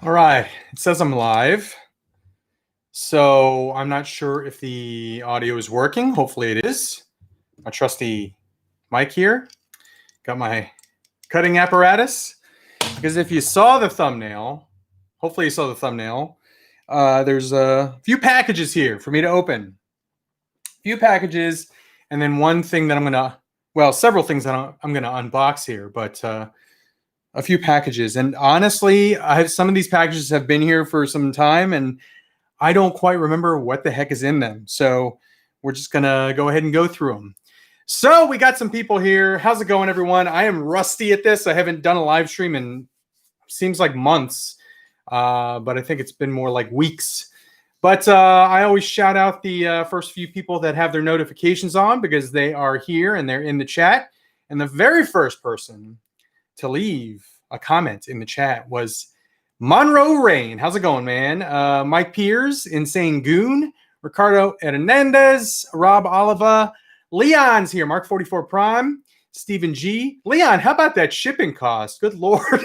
All right, it says I'm live. So I'm not sure if the audio is working. Hopefully it is. My trusty mic here. Got my cutting apparatus. Because if you saw the thumbnail, hopefully you saw the thumbnail, there's a few packages here for me to open. A few packages, and then one thing that several things that I'm going to unbox here, but a few packages. And honestly, some of these packages have been here for some time, and I don't quite remember what the heck is in them. So we're just going to go ahead and go through them. So we got some people here. How's it going, everyone? I am rusty at this. I haven't done a live stream in seems like months, but I think it's been more like weeks. But I always shout out the first few people that have their notifications on because they are here and they're in the chat. And the very first person to leave a comment in the chat was Monroe Rain. How's it going, man? Mike Piers, Insane Goon, Ricardo Hernandez, Rob Oliva, Leon's here, Mark 44 Prime, Stephen G. Leon, how about that shipping cost? Good Lord.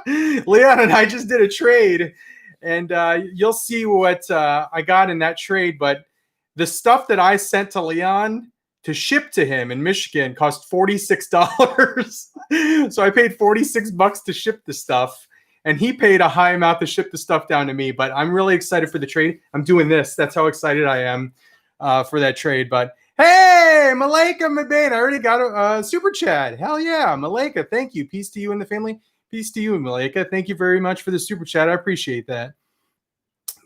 Leon and I just did a trade, and you'll see what I got in that trade. But the stuff that I sent to Leon to ship to him in Michigan cost $46. So I paid $46 to ship the stuff, and he paid a high amount to ship the stuff down to me. But I'm really excited for the trade. I'm doing this. That's how excited I am for that trade. But hey, Malika Mabane, I already got a super chat. Hell yeah, Malika, thank you. Peace to you and the family. Peace to you, Malika. Thank you very much for the super chat. I appreciate that.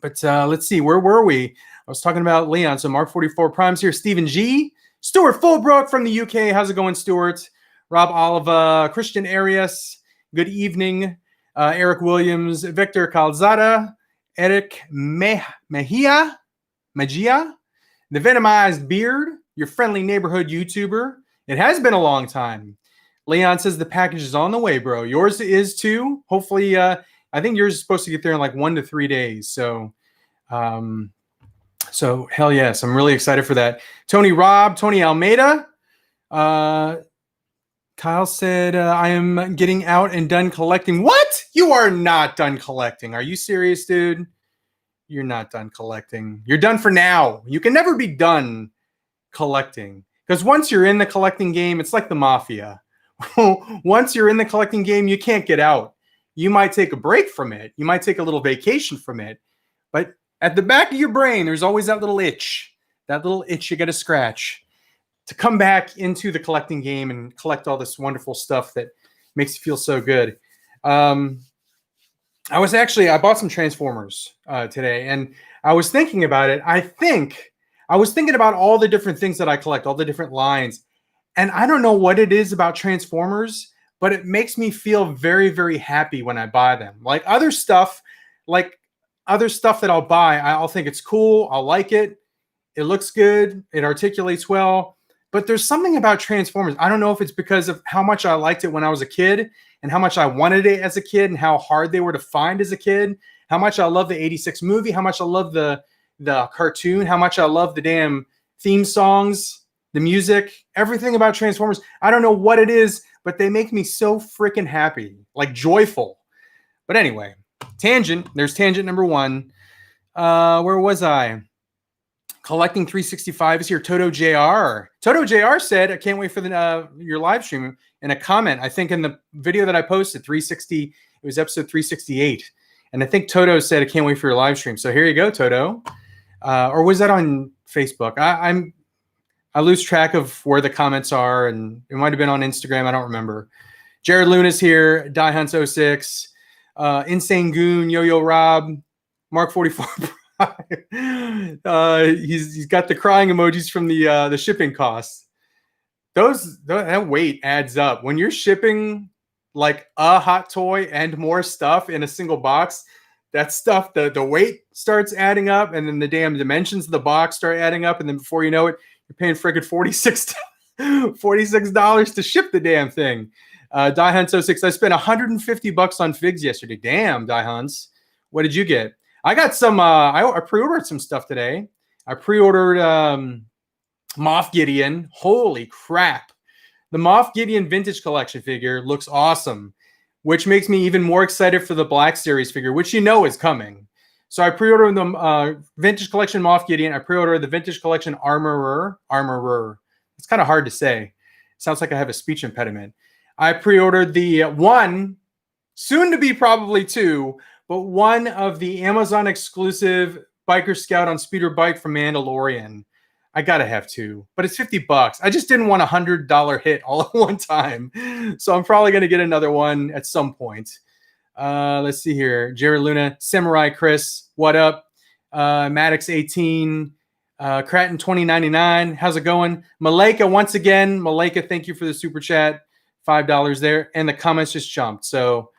But let's see, where were we? I was talking about Leon. So Mark 44 Prime's here. Stephen G. Stuart Fulbrook from the UK. How's it going, Stuart? Rob Oliva, Christian Arias. Good evening. Eric Williams, Victor Calzada, Eric Mejia, the Venomized Beard, your friendly neighborhood YouTuber. It has been a long time. Leon says the package is on the way, bro. Yours is too. Hopefully, I think yours is supposed to get there in like 1 to 3 days. So hell yes, I'm really excited for that. Tony Almeida. Kyle said, I am getting out and done collecting. What? You are not done collecting. Are you serious, dude? You're not done collecting. You're done for now. You can never be done collecting. Because once you're in the collecting game, it's like the mafia. Once you're in the collecting game, you can't get out. You might take a break from it. You might take a little vacation from it. But at the back of your brain, there's always that little itch. That little itch you got to scratch to come back into the collecting game and collect all this wonderful stuff that makes you feel so good. I bought some Transformers today, and I was thinking about it. I was thinking about all the different things that I collect, all the different lines. And I don't know what it is about Transformers, but it makes me feel very, very happy when I buy them. Like other stuff that I'll buy, I'll think it's cool. I'll like it. It looks good. It articulates well. But there's something about Transformers. I don't know if it's because of how much I liked it when I was a kid and how much I wanted it as a kid and how hard they were to find as a kid, how much I love the 86 movie, how much I love the cartoon, how much I love the damn theme songs, the music, everything about Transformers. I don't know what it is, but they make me so freaking happy, like joyful. But anyway, tangent. There's tangent number one. Where was I? Collecting 365 is here. Toto JR. Toto JR said, I can't wait for your live stream. In a comment, I think in the video that I posted, 360, it was episode 368. And I think Toto said, I can't wait for your live stream. So here you go, Toto. Or was that on Facebook? I lose track of where the comments are, and it might have been on Instagram. I don't remember. Jared Luna's here. Die Hunts 06. Insane Goon. Yo-Yo Rob. Mark 44. He's got the crying emojis from the shipping costs. That weight adds up. When you're shipping like a hot toy and more stuff in a single box, that stuff, the weight starts adding up, and then the damn dimensions of the box start adding up, and then before you know it, you're paying friggin' $46 to ship the damn thing. Die Hunts 06. I spent $150 on figs yesterday. Damn, Die Hunts. What did you get? I got some. I pre-ordered some stuff today. I pre-ordered Moff Gideon. Holy crap! The Moff Gideon Vintage Collection figure looks awesome. which makes me even more excited for the Black Series figure, which you know is coming. So I pre-ordered the Vintage Collection Moff Gideon. I pre-ordered the Vintage Collection Armorer. It's kind of hard to say. Sounds like I have a speech impediment. I pre-ordered the one, soon to be probably two, but one of the Amazon exclusive Biker Scout on Speeder Bike from Mandalorian. I gotta have two, but it's $50. I just didn't want $100 hit all at one time. So I'm probably gonna get another one at some point. Let's see here. Jared Luna, Samurai Chris, what up? Maddox 18, Cratton 2099. How's it going? Malika, once again. Malika, thank you for the super chat. $5 there. And the comments just jumped. So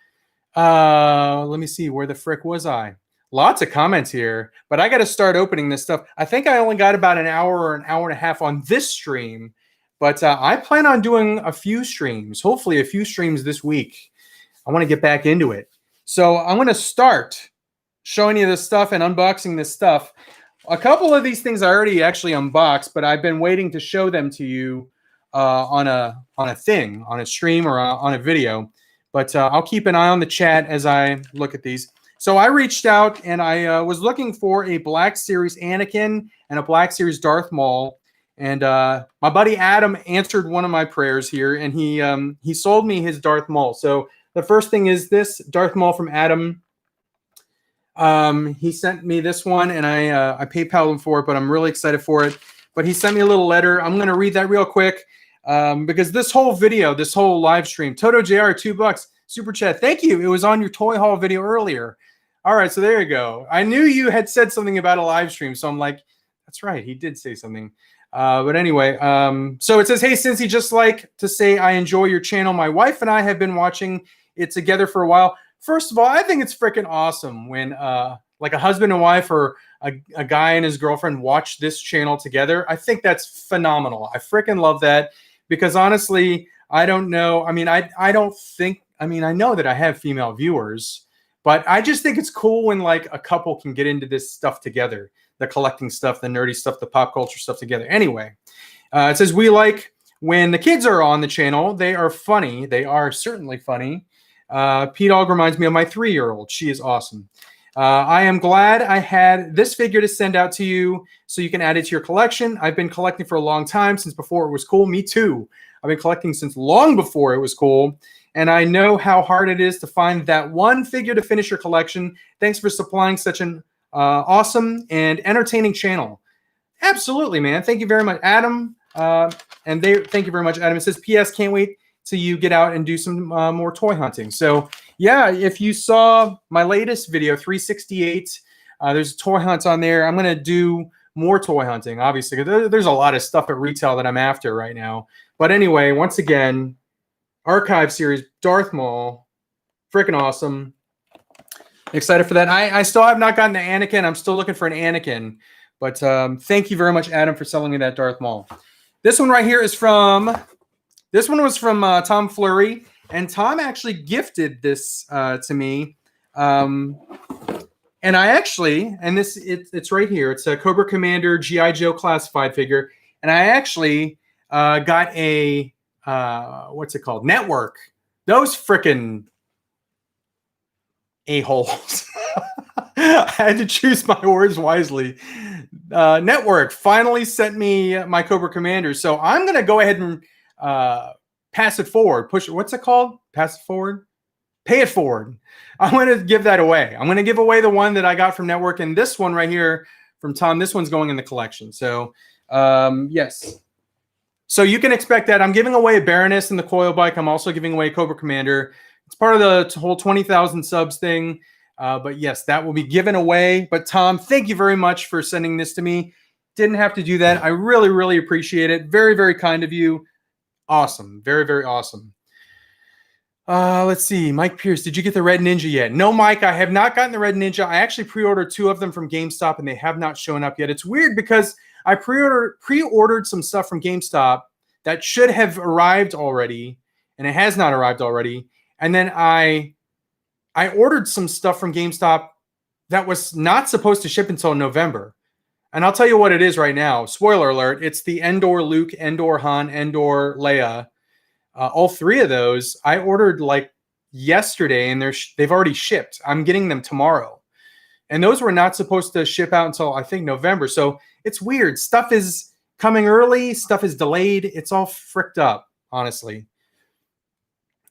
let me see. Where the frick was I? Lots of comments here, but I got to start opening this stuff. I think I only got about an hour or an hour and a half on this stream, but I plan on doing a few streams, hopefully a few streams this week. I want to get back into it. So I'm going to start showing you this stuff and unboxing this stuff. A couple of these things I already actually unboxed, but I've been waiting to show them to you on a stream or on a video. But I'll keep an eye on the chat as I look at these. So I reached out and I was looking for a Black Series Anakin and a Black Series Darth Maul. And my buddy Adam answered one of my prayers here, and he sold me his Darth Maul. So the first thing is this Darth Maul from Adam. He sent me this one, and I PayPal'd him for it, but I'm really excited for it. But he sent me a little letter. I'm going to read that real quick because this whole video, this whole live stream, Toto JR, $2, super chat. Thank you. It was on your toy haul video earlier. All right, so there you go. I knew you had said something about a live stream, so I'm like, that's right. He did say something. But anyway, so it says, hey, Cincy, just like to say I enjoy your channel. My wife and I have been watching it together for a while. First of all, I think it's freaking awesome when like a husband and wife or a guy and his girlfriend watch this channel together. I think that's phenomenal. I freaking love that because honestly, I don't know. I mean, I know that I have female viewers, but I just think it's cool when like a couple can get into this stuff together, the collecting stuff, the nerdy stuff, the pop culture stuff together. Anyway, it says we like when the kids are on the channel. They are funny. They are certainly funny. Pete Ogg reminds me of my 3-year-old. She is awesome. I am glad I had this figure to send out to you so you can add it to your collection. I've been collecting for a long time, since before it was cool. Me too. I've been collecting since long before it was cool. And I know how hard it is to find that one figure to finish your collection. Thanks for supplying such an awesome and entertaining channel. Absolutely, man. Thank you very much, Adam. Thank you very much, Adam. It says, P.S. Can't wait till you get out and do some more toy hunting. So, yeah, if you saw my latest video, 368, there's a toy hunt on there. I'm going to do more toy hunting, obviously. There's a lot of stuff at retail that I'm after right now. But anyway, once again, Archive Series, Darth Maul, freaking awesome. Excited for that. I still have not gotten the Anakin. I'm still looking for an Anakin. But thank you very much, Adam, for selling me that Darth Maul. This one right here is from... This one was from Tom Fleury, and Tom actually gifted this to me. And I actually, and it's right here. It's a Cobra Commander G.I. Joe classified figure. And I actually got a, what's it called? Network. Those frickin' a-holes. I had to choose my words wisely. Network finally sent me my Cobra Commander. So I'm going to go ahead and pass it forward. Push it. What's it called? Pass it forward? Pay it forward. I'm going to give that away. I'm going to give away the one that I got from Network. And this one right here from Tom, this one's going in the collection. So, yes. So you can expect that. I'm giving away a Baroness and the Coil Bike. I'm also giving away Cobra Commander. It's part of the whole 20,000 subs thing. But yes, that will be given away. But Tom, thank you very much for sending this to me. Didn't have to do that. I really, really appreciate it. Very, very kind of you. Awesome. Very, very awesome. Let's see. Mike Pierce, did you get the Red Ninja yet? No, Mike, I have not gotten the Red Ninja. I actually pre-ordered 2 of them from GameStop, and they have not shown up yet. It's weird because I pre-ordered some stuff from GameStop that should have arrived already, and it has not arrived already. And then I ordered some stuff from GameStop that was not supposed to ship until November. And I'll tell you what it is right now. Spoiler alert. It's the Endor Luke, Endor Han, Endor Leia. All 3 of those I ordered like yesterday, and they've already shipped. I'm getting them tomorrow. And those were not supposed to ship out until, I think, November. So it's weird. Stuff is coming early. Stuff is delayed. It's all fricked up, honestly.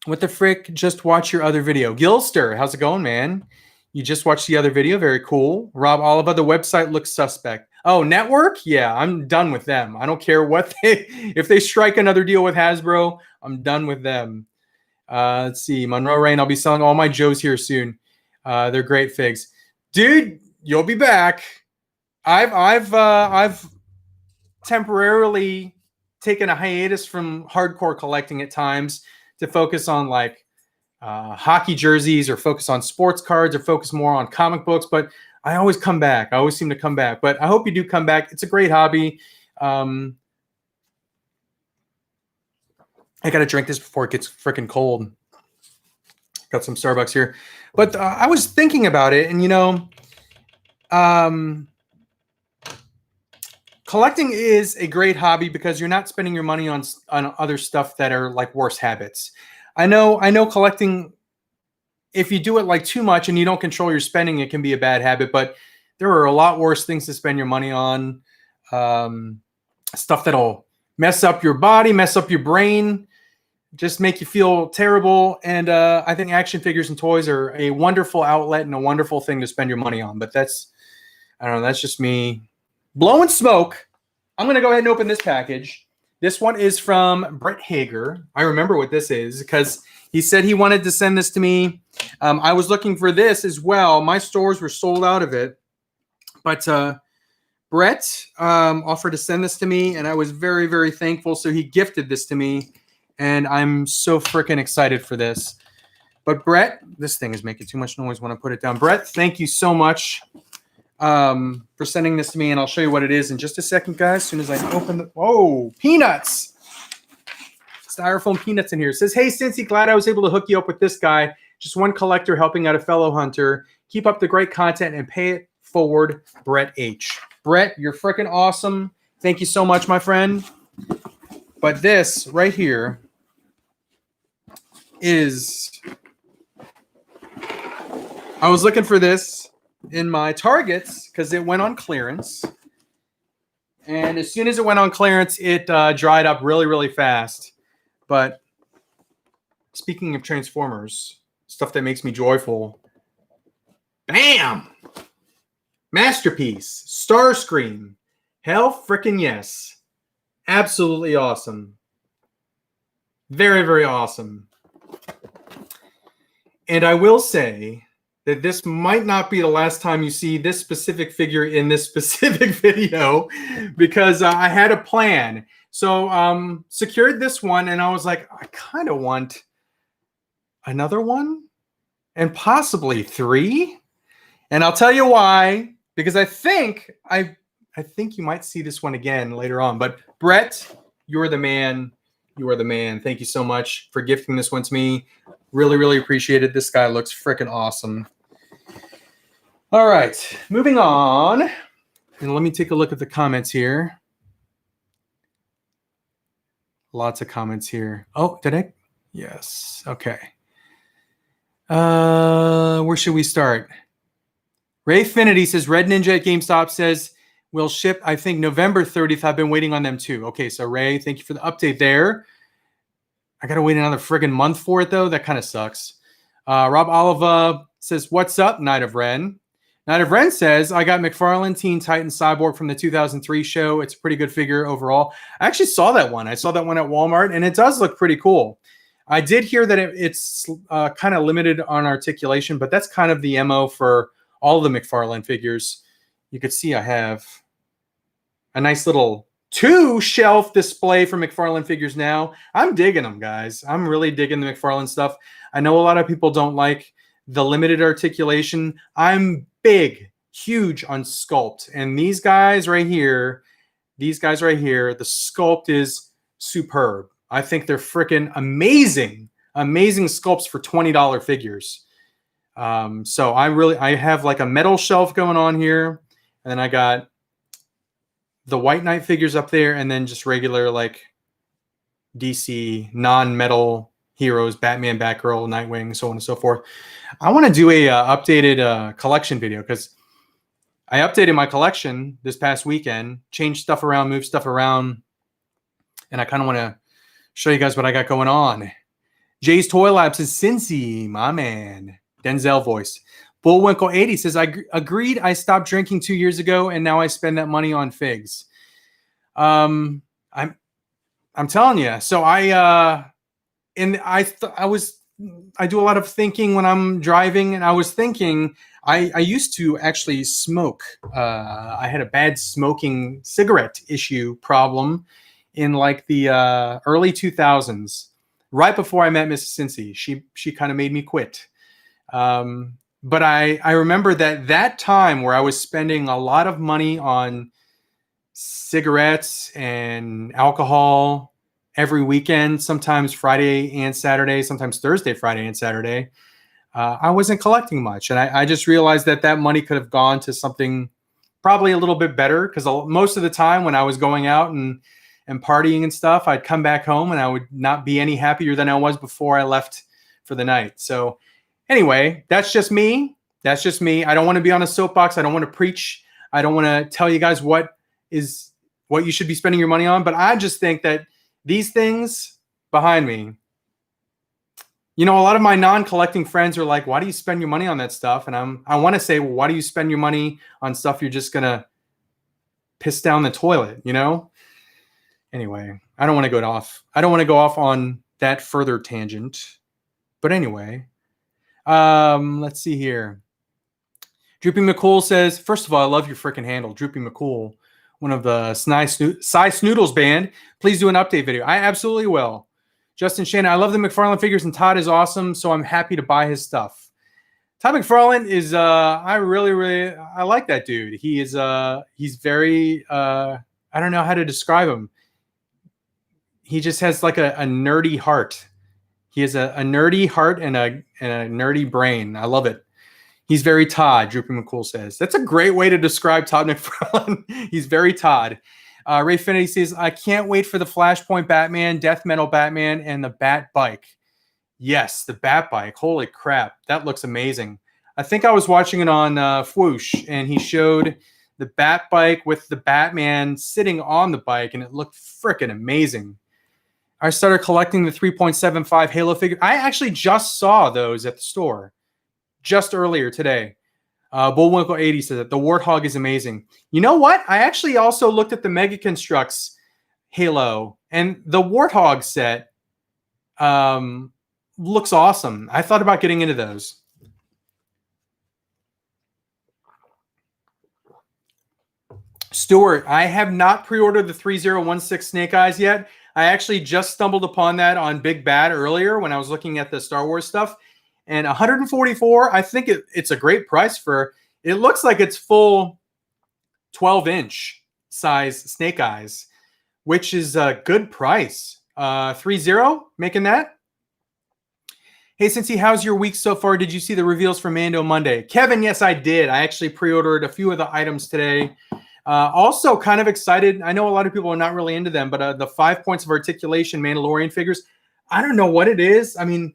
What the frick? Just watch your other video. Gilster, how's it going, man? You just watched the other video. Very cool. Rob Oliva, the website looks suspect. Oh, network? Yeah, I'm done with them. I don't care what if they strike another deal with Hasbro, I'm done with them. Let's see. Monroe Rain, I'll be selling all my Joes here soon. They're great figs. Dude, you'll be back. I've temporarily taken a hiatus from hardcore collecting at times to focus on like hockey jerseys, or focus on sports cards, or focus more on comic books. But I always come back. I always seem to come back. But I hope you do come back. It's a great hobby. I got to drink this before it gets freaking cold. Got some Starbucks here. But I was thinking about it, and, you know, collecting is a great hobby because you're not spending your money on other stuff that are like worse habits. I know collecting, if you do it like too much and you don't control your spending, it can be a bad habit, but there are a lot worse things to spend your money on. Stuff that'll mess up your body, mess up your brain, just make you feel terrible. And I think action figures and toys are a wonderful outlet and a wonderful thing to spend your money on. But that's, I don't know, that's just me blowing smoke. I'm going to go ahead and open this package. This one is from Brett Hager. I remember what this is because he said he wanted to send this to me. I was looking for this as well. My stores were sold out of it. But Brett offered to send this to me, and I was very, very thankful. So he gifted this to me, and I'm so freaking excited for this. But Brett, this thing is making too much noise when I put it down. Brett, thank you so much for sending this to me, and I'll show you what it is in just a second, guys. As soon as I open the... Oh, peanuts! Styrofoam peanuts in here. It says, hey, Cincy, glad I was able to hook you up with this guy. Just one collector helping out a fellow hunter. Keep up the great content and pay it forward, Brett H. Brett, you're freaking awesome. Thank you so much, my friend. But this right here is... I was looking for this in my Targets because it went on clearance. And as soon as it went on clearance, it dried up really, really fast. But speaking of Transformers, stuff that makes me joyful. Bam! Masterpiece. Starscream. Hell frickin' yes. Absolutely awesome. Very, very awesome. And I will say that this might not be the last time you see this specific figure in this specific video because I had a plan. So secured this one, and I was like, I kind of want another one and possibly 3. And I'll tell you why, because I think you might see this one again later on. But Brett, you're the man. You are the man. Thank you so much for gifting this one to me. Really, really appreciate it. This guy looks freaking awesome. All right, moving on. And let me take a look at the comments here. Lots of comments here. Oh, did I? Yes. Okay. Where should we start? Ray Finity says, Red Ninja at GameStop says, will ship, I think, November 30th. I've been waiting on them too. Okay, so Ray, thank you for the update there. I got to wait another friggin' month for it, though. That kind of sucks. Rob Oliva says, what's up, Night of Ren? Night of Ren says, I got McFarlane Teen Titan Cyborg from the 2003 show. It's a pretty good figure overall. I actually saw that one. I saw that one at Walmart, and it does look pretty cool. I did hear that it's kind of limited on articulation, but that's kind of the MO for all of the McFarlane figures. You could see I have a nice little 2-shelf display for McFarlane figures now. I'm digging them, guys. I'm really digging the McFarlane stuff. I know a lot of people don't like the limited articulation. I'm big, huge on sculpt. And these guys right here, the sculpt is superb. I think they're freaking amazing, amazing sculpts for $20 figures. So I have like a metal shelf going on here. And then I got the White Knight figures up there, and then just regular like DC non-metal heroes, Batman, Batgirl, Nightwing, so on and so forth. I want to do a updated collection video because I updated my collection this past weekend, changed stuff around, moved stuff around, and I kind of want to show you guys what I got going on. Jay's Toy Lab says, Cincy, my man. Denzel voice. Bullwinkle80 says, I agreed. I stopped drinking 2 years ago, and now I spend that money on figs. I'm telling you. So I do a lot of thinking when I'm driving, and I was thinking I used to actually smoke. I had a bad smoking cigarette issue problem in like the early 2000s, right before I met Mrs. Cincy. She kind of made me quit. But I remember that time where I was spending a lot of money on cigarettes and alcohol every weekend, sometimes Friday and Saturday, sometimes Thursday, Friday and Saturday. I wasn't collecting much. And I just realized that money could have gone to something probably a little bit better, because most of the time when I was going out and partying and stuff, I'd come back home and I would not be any happier than I was before I left for the night. So anyway, that's just me. That's just me. I don't want to be on a soapbox. I don't want to preach. I don't want to tell you guys what you should be spending your money on. But I just think that these things behind me, you know, a lot of my non-collecting friends are like, why do you spend your money on that stuff? And I want to say, well, why do you spend your money on stuff you're just going to piss down the toilet, you know? Anyway, I don't want to go off on that further tangent. But anyway, let's see here. Droopy McCool says, first of all, I love your freaking handle, Droopy McCool, one of the Cy Snoodles band. Please do an update video. I absolutely will. Justin Shannon, I love the McFarlane figures, and Todd is awesome, so I'm happy to buy his stuff. Todd McFarlane is, I really like that dude. He is, he's very, I don't know how to describe him. He just has like a nerdy heart. He has a nerdy heart and a nerdy brain. I love it. He's very Todd, Droopy McCool says. That's a great way to describe Todd McFarlane. He's very Todd. Ray Finity says, I can't wait for the Flashpoint Batman, Death Metal Batman, and the Bat Bike. Yes, the Bat Bike. Holy crap. That looks amazing. I think I was watching it on Fwoosh, and he showed the Bat Bike with the Batman sitting on the bike, and it looked freaking amazing. I started collecting the 3.75 Halo figure. I actually just saw those at the store just earlier today. Bullwinkle 80 says that the Warthog is amazing. You know what? I actually also looked at the Mega Constructs Halo, and the Warthog set looks awesome. I thought about getting into those. Stuart, I have not pre-ordered the 3016 Snake Eyes yet. I actually just stumbled upon that on Big Bad earlier when I was looking at the Star Wars stuff. And 144, I think it's a great price for, it looks like it's full 12-inch size Snake Eyes, which is a good price. 30, making that. Hey, Cincy, how's your week so far? Did you see the reveals for Mando Monday? Kevin, yes, I did. I actually pre-ordered a few of the items today. Also kind of excited. I know a lot of people are not really into them, but the 5 points of articulation Mandalorian figures, I don't know what it is. I mean,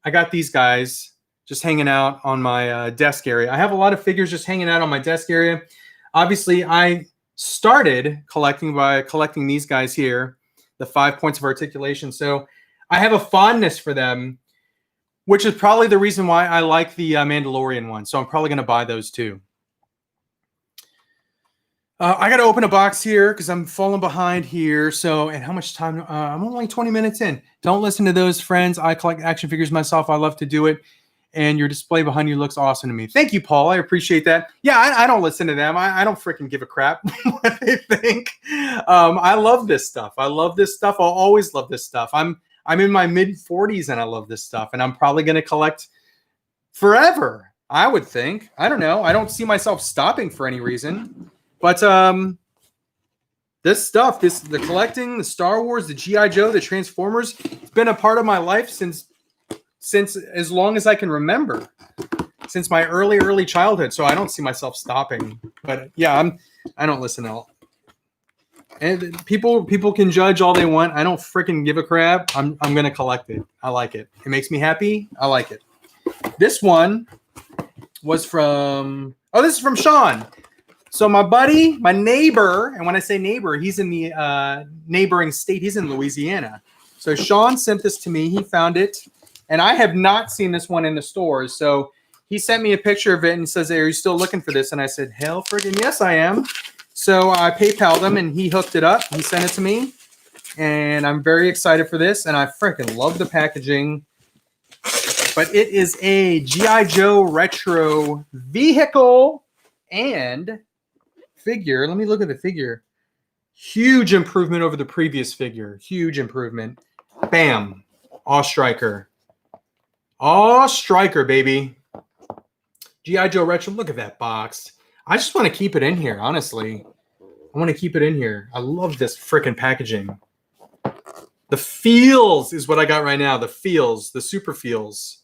I got these guys just hanging out on my desk area. I have a lot of figures just hanging out on my desk area. Obviously, I started collecting by collecting these guys here, the 5 points of articulation. So I have a fondness for them, which is probably the reason why I like the Mandalorian one. So I'm probably going to buy those too. I got to open a box here because I'm falling behind here. So, and how much time? I'm only 20 minutes in. Don't listen to those friends. I collect action figures myself. I love to do it. And your display behind you looks awesome to me. Thank you, Paul. I appreciate that. Yeah, I don't listen to them. I don't freaking give a crap what they think. I love this stuff. I love this stuff. I'll always love this stuff. I'm in my mid-40s and I love this stuff. And I'm probably going to collect forever, I would think. I don't know. I don't see myself stopping for any reason. But this stuff, the collecting, the Star Wars, the G.I. Joe, the Transformers, it's been a part of my life since as long as I can remember, since my early childhood. So I don't see myself stopping. But yeah, I don't listen to And people can judge all they want. I don't freaking give a crap. I'm gonna collect it. I like it. It makes me happy. I like it. This one was from this is from Sean. So my buddy, my neighbor, and when I say neighbor, he's in the neighboring state. He's in Louisiana. So Sean sent this to me. He found it, and I have not seen this one in the stores. So he sent me a picture of it and says, "Hey, are you still looking for this?" And I said, "Hell friggin' yes, I am." So I PayPal'd him, and he hooked it up. He sent it to me, and I'm very excited for this. And I freaking love the packaging. But it is a G.I. Joe retro vehicle and figure. Let me look at the figure. Huge improvement over the previous figure. Huge improvement. Bam. Aw Striker. Aw Striker, baby. G.I. Joe retro. Look at that box. I just want to keep it in here, honestly. I want to keep it in here. I love this freaking packaging. The feels is what I got right now. The feels. The super feels.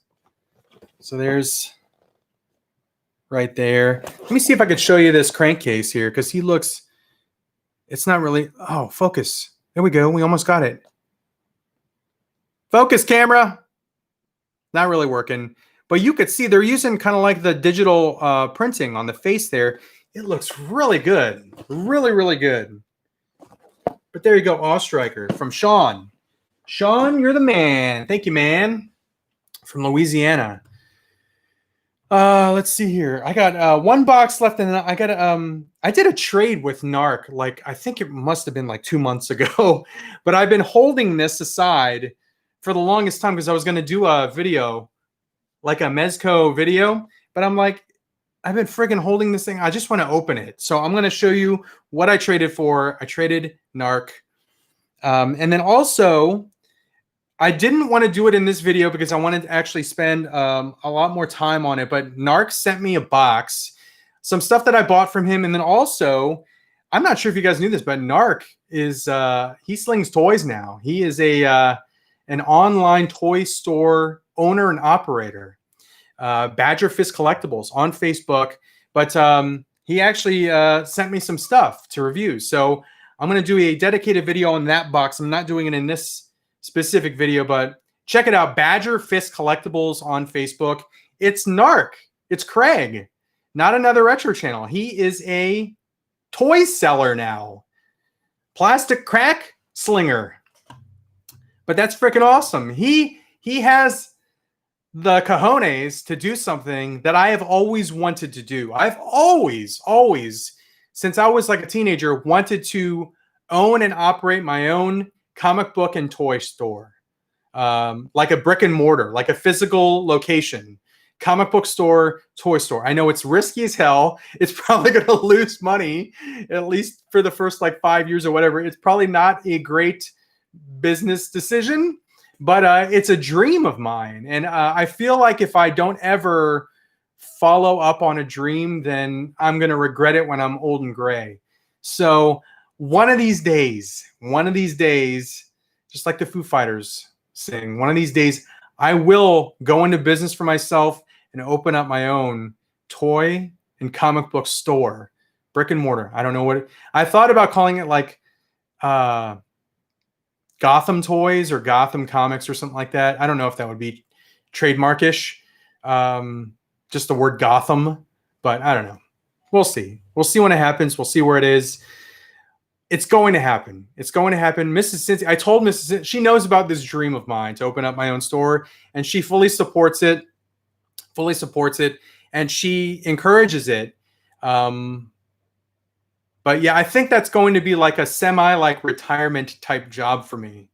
So there's right there. Let me see if I could show you this crankcase here because he looks, it's not really, oh, focus. There we go. We almost got it. Focus, camera. Not really working. But you could see they're using kind of like the digital printing on the face there. It looks really good. Really, really good. But there you go, Aw Striker from Sean. Sean, you're the man. Thank you, man. From Louisiana. Let's see here. I got one box left, and I got I did a trade with Narc. Like I think it must have been like 2 months ago, but I've been holding this aside for the longest time because I was going to do a video, like a Mezco video. But I'm like, I've been friggin' holding this thing. I just want to open it. So I'm going to show you what I traded for. I traded Narc, and then also. I didn't want to do it in this video because I wanted to actually spend a lot more time on it. But Narc sent me a box, some stuff that I bought from him. And then also, I'm not sure if you guys knew this, but Narc is, he slings toys now. He is an online toy store owner and operator. Badger Fist Collectibles on Facebook. But he actually sent me some stuff to review. So I'm going to do a dedicated video on that box. I'm not doing it in this specific video, but check it out. Badger Fist Collectibles on Facebook. It's Narc. It's Craig, not another retro channel. He is a toy seller now. Plastic crack slinger. But that's freaking awesome. He has the cojones to do something that I have always wanted to do. I've always, since I was like a teenager, wanted to own and operate my own comic book and toy store, like a brick and mortar, like a physical location, comic book store, toy store. I know it's risky as hell. It's probably going to lose money, at least for the first like 5 years or whatever. It's probably not a great business decision, but it's a dream of mine. And I feel like if I don't ever follow up on a dream, then I'm going to regret it when I'm old and gray. So one of these days, just like the Foo Fighters sing, one of these days, I will go into business for myself and open up my own toy and comic book store, brick and mortar. I don't know what I thought about calling it, like Gotham Toys or Gotham Comics or something like that. I don't know if that would be trademarkish, just the word Gotham, but I don't know. We'll see. We'll see when it happens. We'll see where it is. It's going to happen. It's going to happen. Mrs. Cincy, I told Mrs. Cincy, she knows about this dream of mine to open up my own store, and she fully supports it. And she encourages it. But yeah, I think that's going to be like a semi retirement type job for me.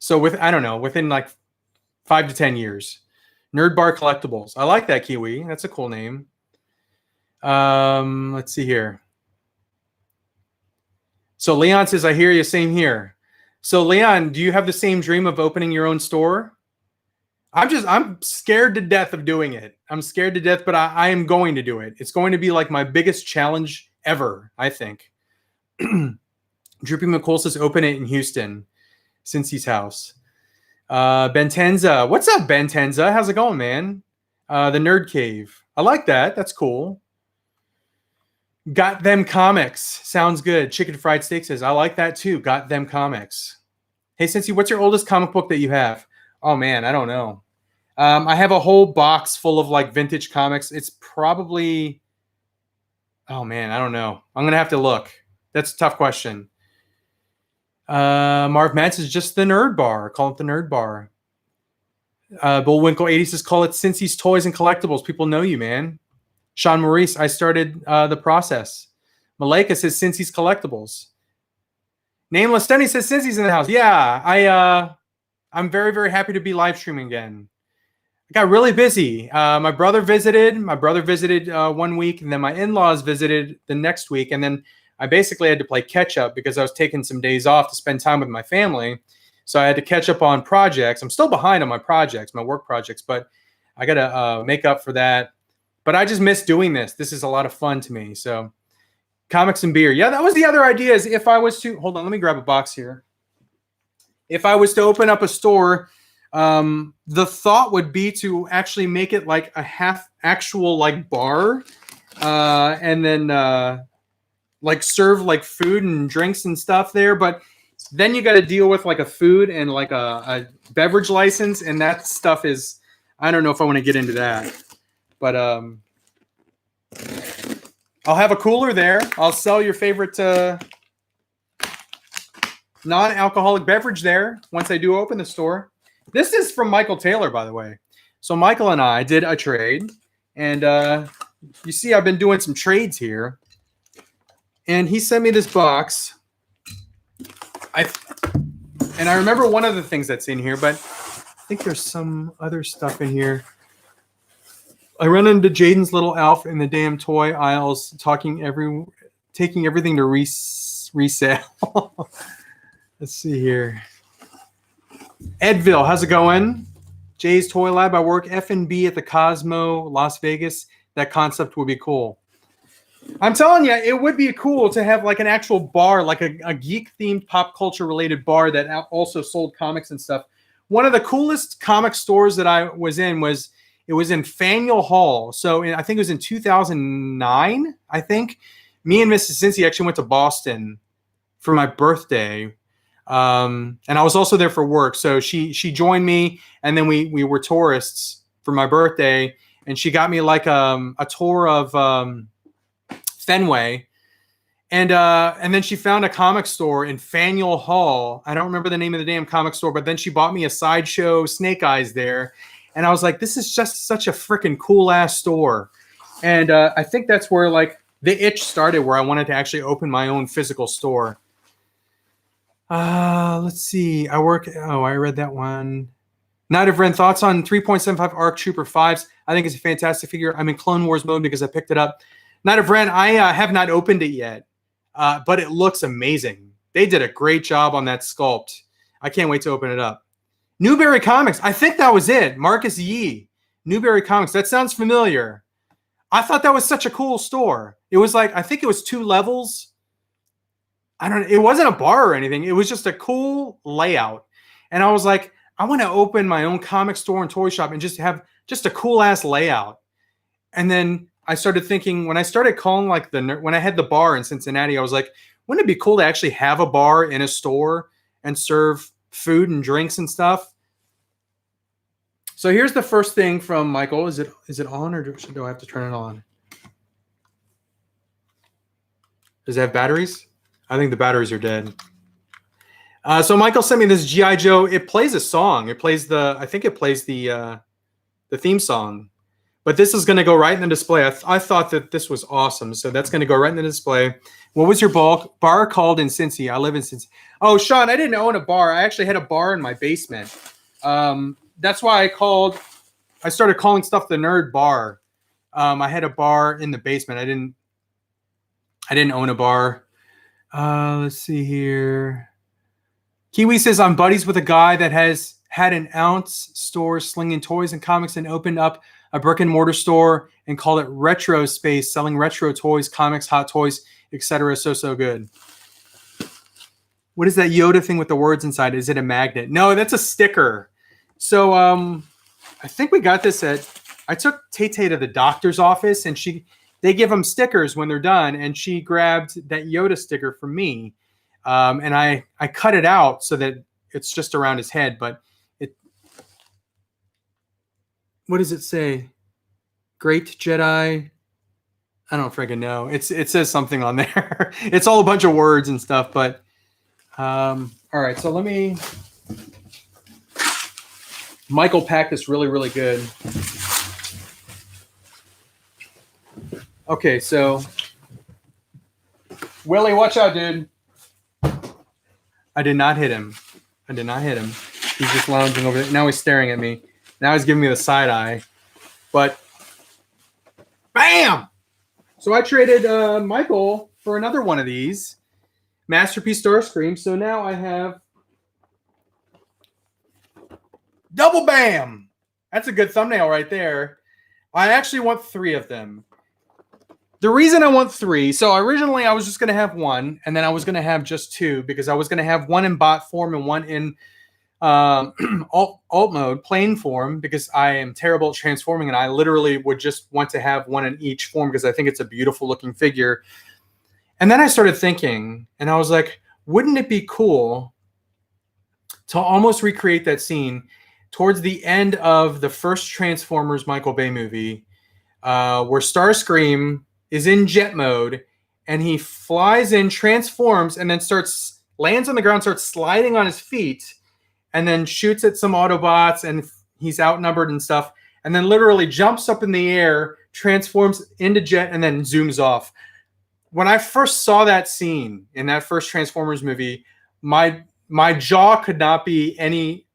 So within like 5 to 10 years. Nerd Bar Collectibles. I like that, Kiwi. That's a cool name. Let's see here. So Leon says, I hear you, same here. So Leon, do you have the same dream of opening your own store? I'm scared to death of doing it. I'm scared to death, but I am going to do it. It's going to be like my biggest challenge ever, I think. Droopy McCool says, open it in Houston, Cincy's house. Bentenza. What's up, Bentenza? How's it going, man? The Nerd Cave. I like that. That's cool. Got Them Comics. Sounds good. Chicken Fried Steak says, I like that too. Got Them Comics. Hey, Cincy, what's your oldest comic book that you have? Oh, man, I don't know. I have a whole box full of like vintage comics. It's probably, oh, man, I don't know. I'm going to have to look. That's a tough question. Marv Matz is just the Nerd Bar. Call it the Nerd Bar. Bullwinkle 80 says, call it Cincy's Toys and Collectibles. People know you, man. Sean Maurice, I started the process. Malika says Cincy's Collectibles. Nameless Stunny says Cincy's in the house. Yeah, I'm very, very happy to be live streaming again. I got really busy. My brother visited. 1 week, and then my in-laws visited the next week, and then I basically had to play catch up because I was taking some days off to spend time with my family. So I had to catch up on projects. I'm still behind on my projects, my work projects, but I got to make up for that. But I just miss doing this. This is a lot of fun to me. So comics and beer. Yeah, that was the other idea is if I was to, hold on, let me grab a box here. If I was to open up a store, the thought would be to actually make it like a half actual like bar and then like serve like food and drinks and stuff there. But then you got to deal with like a food and like a beverage license. And that stuff is, I don't know if I want to get into that. But I'll have a cooler there. I'll sell your favorite non-alcoholic beverage there once I do open the store. This is from Michael Taylor, by the way. So Michael and I did a trade. And you see I've been doing some trades here. And he sent me this box. And I remember one of the things that's in here, but I think there's some other stuff in here. I run into Jaden's little Alf in the damn toy aisles, taking everything to resale. Let's see here. Edville, how's it going? Jay's Toy Lab. I work F&B at the Cosmo, Las Vegas. That concept would be cool. I'm telling you, it would be cool to have like an actual bar, like a geek-themed pop culture-related bar that also sold comics and stuff. One of the coolest comic stores that I was in was in Faneuil Hall. So I think it was in 2009, I think. Me and Mrs. Cincy actually went to Boston for my birthday. And I was also there for work. So she joined me, and then we were tourists for my birthday. And she got me like a tour of Fenway. And then she found a comic store in Faneuil Hall. I don't remember the name of the damn comic store, but then she bought me a Sideshow Snake Eyes there. And I was like, this is just such a freaking cool ass store. And I think that's where like the itch started, where I wanted to actually open my own physical store. Let's see. I read that one. Night of Ren, thoughts on 3.75 ARC Trooper 5s? I think it's a fantastic figure. I'm in Clone Wars mode because I picked it up. Night of Ren, I have not opened it yet, but it looks amazing. They did a great job on that sculpt. I can't wait to open it up. Newberry Comics. I think that was it. Marcus Yee. Newberry Comics. That sounds familiar. I thought that was such a cool store. It was like, I think it was 2 levels. I don't know. It wasn't a bar or anything. It was just a cool layout. And I was like, I want to open my own comic store and toy shop and just have just a cool ass layout. And then I started thinking, when I started calling like when I had the bar in Cincinnati, I was like, wouldn't it be cool to actually have a bar in a store and serve food and drinks and stuff? So here's the first thing from Michael. Is it on, or do I have to turn it on? Does it have batteries? I think the batteries are dead. So Michael sent me this G.I. Joe. It plays a song. I think it plays the theme song. But this is going to go right in the display. I thought that this was awesome. So that's going to go right in the display. What was your bar called in Cincy? I live in Cincy. Oh, Sean, I didn't own a bar. I actually had a bar in my basement. That's why I started calling stuff the Nerd Bar. I had a bar in the basement. I didn't own a bar. Let's see here. Kiwi says, I'm buddies with a guy that has had an ounce store slinging toys and comics and opened up a brick and mortar store and called it Retro Space, selling retro toys, comics, hot toys, etc. So good. What is that Yoda thing with the words inside? Is it a magnet? No, that's a sticker. So I think we got this I took Tay to the doctor's office, and they give them stickers when they're done, and she grabbed that Yoda sticker from me, and I cut it out so that it's just around his head. But what does it say? Great Jedi. I don't freaking know. It says something on there. It's all a bunch of words and stuff. But all right, so let me. Michael packed this really, really good. Okay, so Willie, watch out, dude. I did not hit him. I did not hit him. He's just lounging over there. Now he's staring at me. Now he's giving me the side eye. But bam! So I traded Michael for another one of these. Masterpiece Starscream. So now I have double bam! That's a good thumbnail right there. I actually want 3 of them. The reason I want 3, so originally I was just going to have 1, and then I was going to have just 2, because I was going to have 1 in bot form and 1 in alt mode, plain form, because I am terrible at transforming, and I literally would just want to have 1 in each form because I think it's a beautiful looking figure. And then I started thinking, and I was like, wouldn't it be cool to almost recreate that scene towards the end of the first Transformers Michael Bay movie, where Starscream is in jet mode, and he flies in, transforms, and then lands on the ground, starts sliding on his feet, and then shoots at some Autobots, and he's outnumbered and stuff, and then literally jumps up in the air, transforms into jet, and then zooms off. When I first saw that scene in that first Transformers movie, my jaw could not be any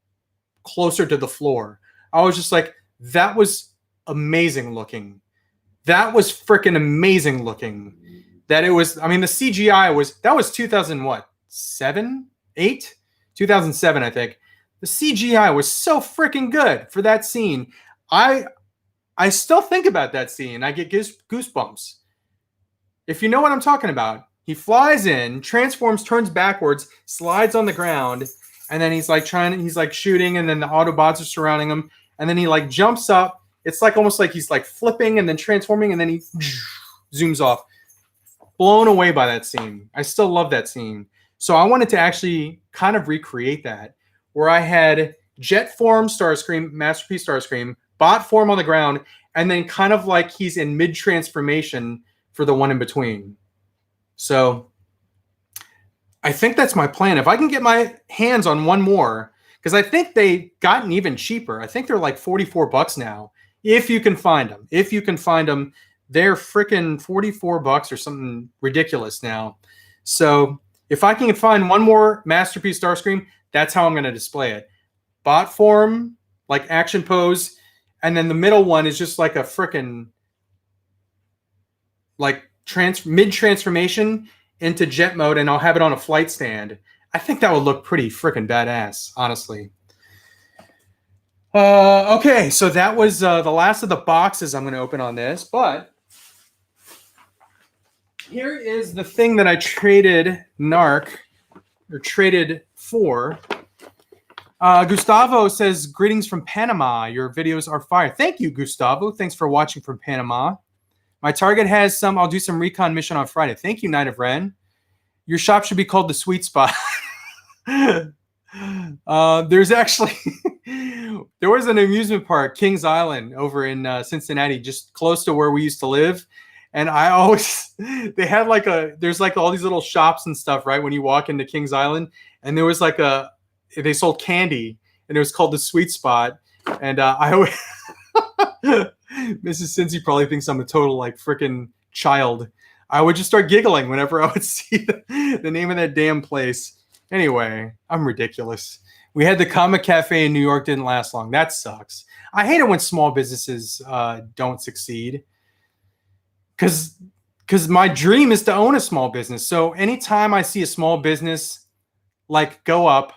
closer to the floor. I was just like, that was amazing looking. That was freaking amazing looking. That it was, I mean, the CGI that was 2007, 8? 2007, I think. The CGI was so freaking good for that scene. I still think about that scene. I get goosebumps. If you know what I'm talking about, he flies in, transforms, turns backwards, slides on the ground, and then he's like shooting, and then the Autobots are surrounding him, and then he like jumps up. It's like almost like he's like flipping and then transforming, and then he zooms off. Blown away by that scene. I still love that scene. So I wanted to actually kind of recreate that, where I had jet form Starscream, Masterpiece Starscream, bot form on the ground, and then kind of like he's in mid-transformation for the one in between. So I think that's my plan. If I can get my hands on one more, because I think they've gotten even cheaper. I think they're like $44 now. If you can find them. If you can find them, they're freaking $44 or something ridiculous now. So if I can find one more Masterpiece Starscream, that's how I'm going to display it. Bot form, like action pose, and then the middle one is just like a freaking like mid-transformation into jet mode, and I'll have it on a flight stand. I think that would look pretty freaking badass, honestly. Okay, so that was the last of the boxes I'm going to open on this, but here is the thing that I traded traded for. Gustavo says, greetings from Panama. Your videos are fire. Thank you, Gustavo. Thanks for watching from Panama. My target has some. I'll do some recon mission on Friday. Thank you, Knight of Ren. Your shop should be called the Sweet Spot. There's actually there was an amusement park, Kings Island, over in Cincinnati, just close to where we used to live. And I always, they had like there's like all these little shops and stuff, right? When you walk into Kings Island, and there was like they sold candy, and it was called the Sweet Spot. And I always, Mrs. Cincy probably thinks I'm a total like freaking child. I would just start giggling whenever I would see the name of that damn place. Anyway, I'm ridiculous. We had the Comic Cafe in New York, didn't last long. That sucks. I hate it when small businesses don't succeed. Because my dream is to own a small business. So anytime I see a small business like go up,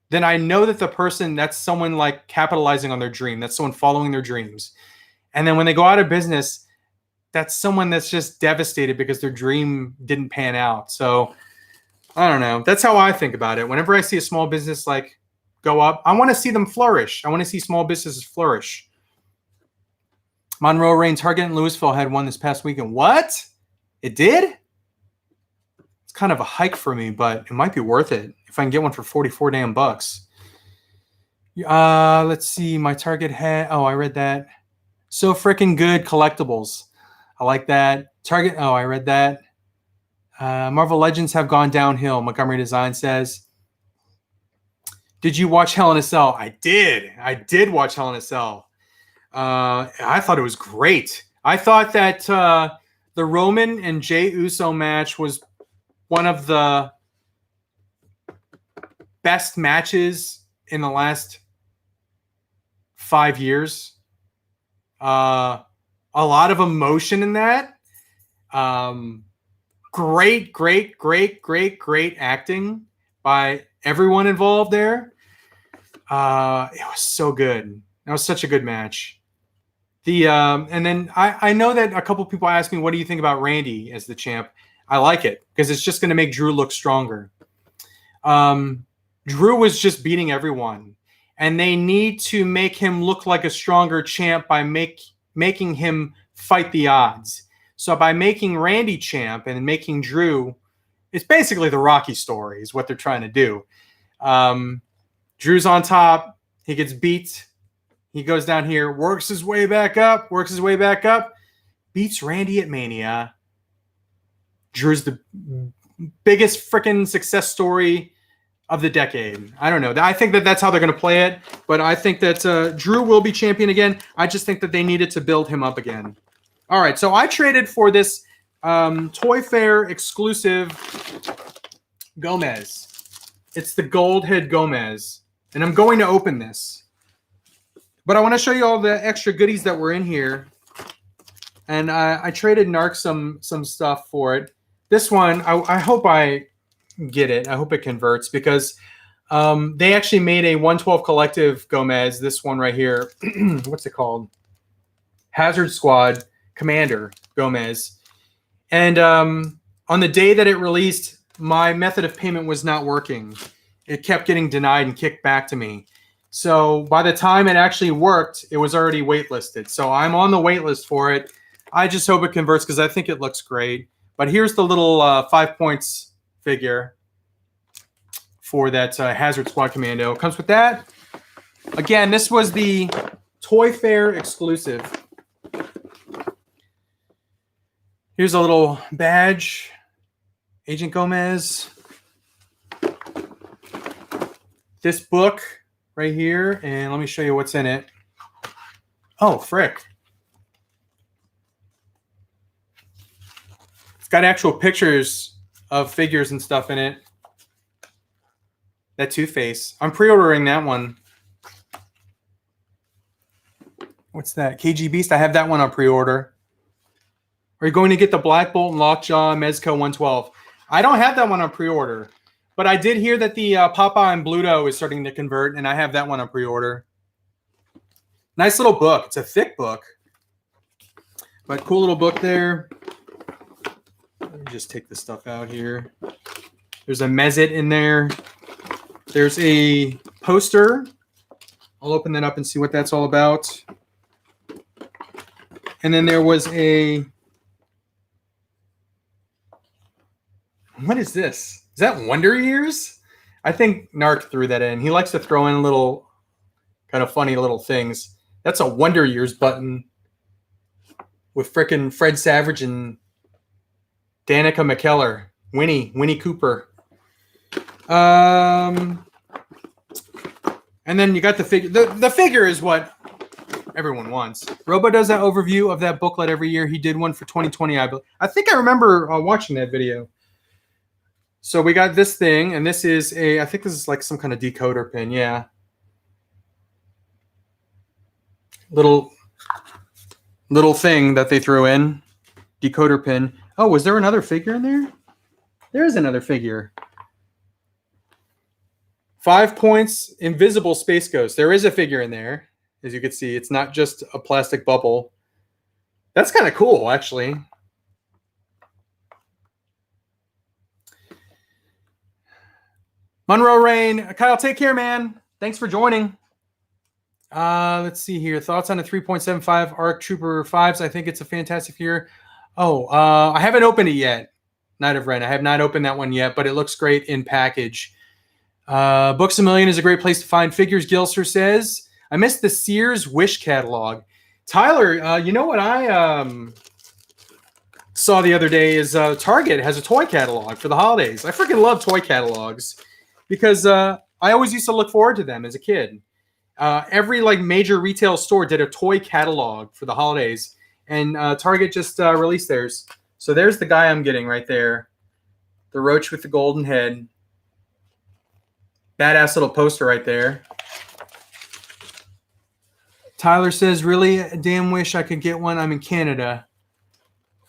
then I know that that's someone like capitalizing on their dream. That's someone following their dreams. And then when they go out of business, that's someone that's just devastated because their dream didn't pan out. So I don't know. That's how I think about it. Whenever I see a small business like go up, I want to see them flourish. I want to see small businesses flourish. Monroe Rain Target in Louisville had one this past weekend. What? It did? It's kind of a hike for me, but it might be worth it if I can get one for 44 damn bucks. Let's see. My Target had. Oh, I read that. So freaking good collectibles. I like that. Target. Oh, I read that. Marvel Legends have gone downhill. Montgomery Design says. Did you watch Hell in a Cell? I did. I did watch Hell in a Cell. I thought it was great. I thought that the Roman and Jey Uso match was one of the best matches in the last 5 years. A lot of emotion in that. Great acting by everyone involved there. It was so good. That was such a good match. And then I know that a couple people asked me, what do you think about Randy as the champ? I like it because it's just going to make Drew look stronger. Drew was just beating everyone, and they need to make him look like a stronger champ by making him fight the odds. So by making Randy champ and making Drew, it's basically the Rocky story is what they're trying to do. Drew's on top. He gets beat. He goes down here, works his way back up, beats Randy at Mania. Drew's the biggest freaking success story of the decade. I don't know. I think that that's how they're going to play it, but I think that Drew will be champion again. I just think that they needed to build him up again. All right, so I traded for this Toy Fair exclusive Gomez. It's the Gold Head Gomez, and I'm going to open this. But I want to show you all the extra goodies that were in here. And I traded Narc some stuff for it. This one, I hope I get it. I hope it converts because they actually made a 112 Collective Gomez, this one right here. What's it called? Hazard Squad Commander Gomez. And on the day that it released, my method of payment was not working. It kept getting denied and kicked back to me. So by the time it actually worked, it was already waitlisted. So I'm on the wait list for it. I just hope it converts because I think it looks great. But here's the little 5 points figure for that Hazard Squad Commando. Comes with that. Again, this was the Toy Fair exclusive. Here's a little badge. Agent Gomez. This book right here, and let me show you what's in it. Oh, frick. It's got actual pictures of figures and stuff in it. That Two-Face. I'm pre-ordering that one. What's that? KG Beast. I have that one on pre-order. Are you going to get the Black Bolt and Lockjaw Mezco 112? I don't have that one on pre-order. But I did hear that the Papa and Bluto is starting to convert, and I have that one on pre-order. Nice little book. It's a thick book. But cool little book there. Let me just take this stuff out here. There's a Mezit in there. There's a poster. I'll open that up and see what that's all about. And then there was a... What is this? Is that Wonder Years? I think Narc threw that in. He likes to throw in little kind of funny little things. That's a Wonder Years button with frickin' Fred Savage and Danica McKellar. Winnie Cooper. And then you got the figure. The figure is what everyone wants. Robo does that overview of that booklet every year. He did one for 2020. I think I remember watching that video. So we got this thing, and this is I think this is like some kind of decoder pin. Yeah. Little thing that they threw in. Decoder pin. Oh, was there another figure in there? There is another figure. 5 points, Invisible Space Ghost. There is a figure in there. As you can see, it's not just a plastic bubble. That's kind of cool, actually. Monroe Rain. Kyle, take care, man. Thanks for joining. Let's see here. Thoughts on the 3.75 ARC Trooper 5s? I think it's a fantastic figure. Oh, I haven't opened it yet. Night of Ren. I have not opened that one yet, but it looks great in package. Books A Million is a great place to find figures, Gilster says. I missed the Sears Wish catalog. Tyler, you know what I saw the other day is Target has a toy catalog for the holidays. I freaking love toy catalogs because I always used to look forward to them as a kid. Every like major retail store did a toy catalog for the holidays, and Target just released theirs. So there's the guy I'm getting right there, the roach with the golden head. Badass little poster right there. Tyler says, really, damn wish I could get one. I'm in Canada.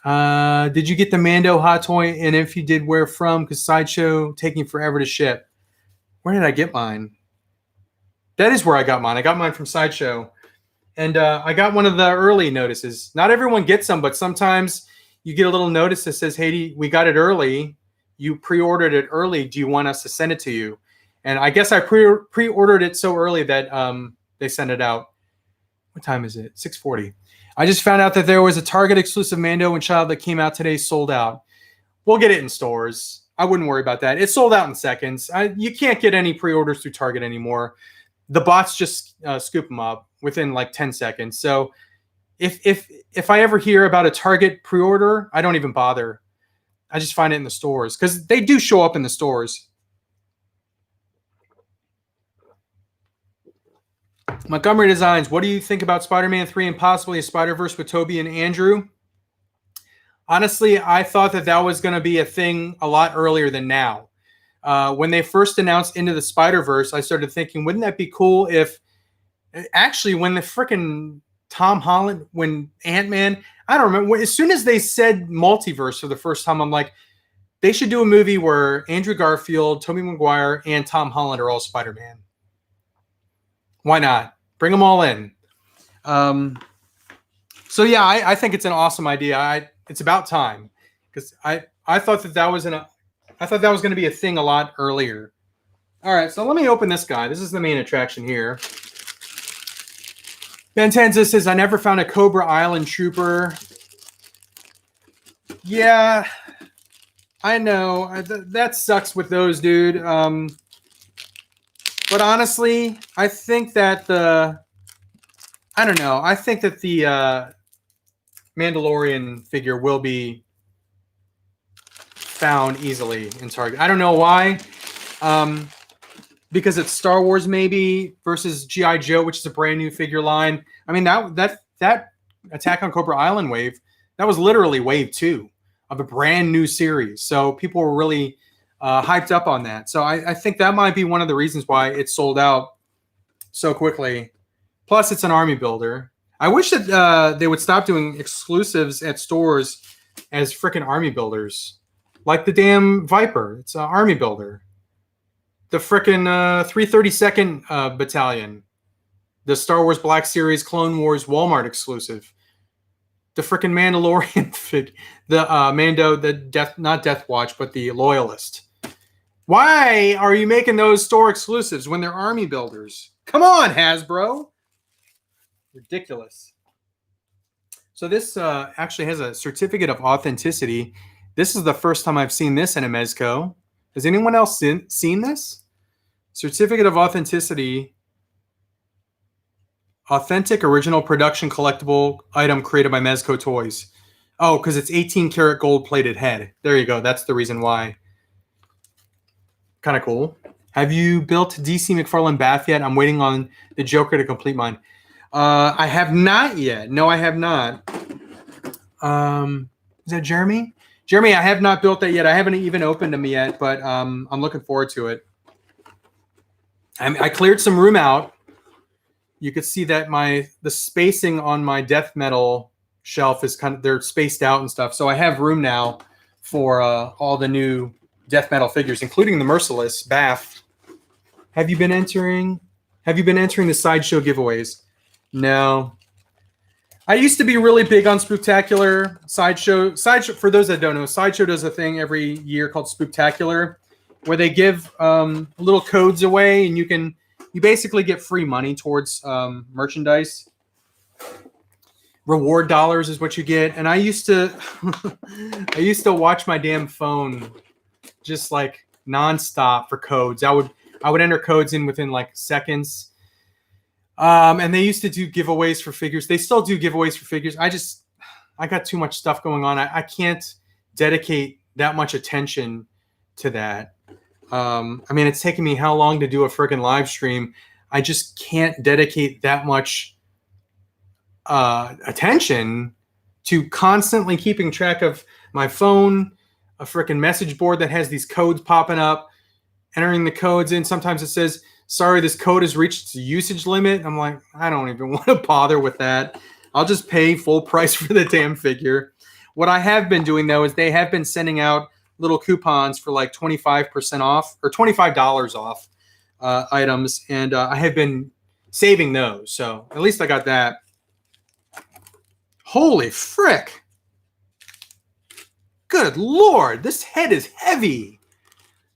Did you get the Mando hot toy? And if you did, where from? Because Sideshow taking forever to ship. Where did I get mine? That is where I got mine. I got mine from Sideshow. And I got one of the early notices. Not everyone gets them, but sometimes you get a little notice that says, hey, we got it early. You pre-ordered it early. Do you want us to send it to you? And I guess I pre-ordered it so early that they sent it out. What time is it? 6:40. I just found out that there was a Target exclusive Mando and Child that came out today, sold out. We'll get it in stores. I wouldn't worry about that. It sold out in seconds. You can't get any pre-orders through Target anymore. The bots just scoop them up within like 10 seconds. So if I ever hear about a Target pre-order, I don't even bother. I just find it in the stores because they do show up in the stores. Montgomery Designs, what do you think about Spider-Man 3 and possibly a Spider-Verse with Tobey and Andrew? Honestly, I thought that was going to be a thing a lot earlier than now. When they first announced Into the Spider-Verse, I started thinking, wouldn't that be cool if... Actually, when the frickin' Tom Holland, when Ant-Man... I don't remember. As soon as they said multiverse for the first time, I'm like, they should do a movie where Andrew Garfield, Tobey Maguire, and Tom Holland are all Spider-Man. Why not? Bring them all in. So yeah, I think it's an awesome idea. It's about time because I thought that was going to be a thing a lot earlier. All right, so let me open this guy. This is the main attraction here. Ben Tenza says, I never found a Cobra Island Trooper. Yeah, I know. That sucks with those, dude. But honestly, I think that the Mandalorian figure will be found easily in Target. I don't know why. Because it's Star Wars maybe versus G.I. Joe, which is a brand new figure line. I mean, that Attack on Cobra Island wave, that was literally wave 2 of a brand new series. So people were really hyped up on that. So I think that might be one of the reasons why it sold out so quickly. Plus, it's an army builder. I wish that they would stop doing exclusives at stores as freaking army builders. Like the damn Viper. It's an army builder. The frickin' 332nd Battalion. The Star Wars Black Series Clone Wars Walmart exclusive. The frickin' Mandalorian fig. The Mando, not Death Watch, but the Loyalist. Why are you making those store exclusives when they're army builders? Come on, Hasbro. Ridiculous. So this actually has a certificate of authenticity. This is the first time I've seen this in a Mezco. Has anyone else seen this? Certificate of authenticity. Authentic original production collectible item created by Mezco Toys. Oh, because it's 18 karat gold plated head. There you go. That's the reason why. Kind of cool. Have you built DC McFarlane Bath yet? I'm waiting on the Joker to complete mine. I have not yet. No, I have not. Is that Jeremy? Jeremy, I have not built that yet. I haven't even opened them yet, but I'm looking forward to it. I cleared some room out. You could see that the spacing on my death metal shelf is they're spaced out and stuff. So I have room now for all the new death metal figures, including the Merciless Bath. Have you been entering the Sideshow giveaways? No. I used to be really big on Spooktacular. Sideshow, for those that don't know, Sideshow does a thing every year called Spooktacular, where they give little codes away, and you can you basically get free money towards merchandise. Reward dollars is what you get. And I used to watch my damn phone just like nonstop for codes. I would enter codes in within like seconds. And they used to do giveaways for figures. They still do giveaways for figures. I got too much stuff going on. I can't dedicate that much attention to that. I mean, it's taken me how long to do a freaking live stream? I just can't dedicate that much attention to constantly keeping track of my phone, a freaking message board that has these codes popping up, entering the codes in. Sometimes it says, sorry, this code has reached its usage limit. I'm like, I don't even want to bother with that. I'll just pay full price for the damn figure. What I have been doing, though, is they have been sending out little coupons for like 25% off or $25 off items. And I have been saving those. So at least I got that. Holy frick. Good Lord. This head is heavy.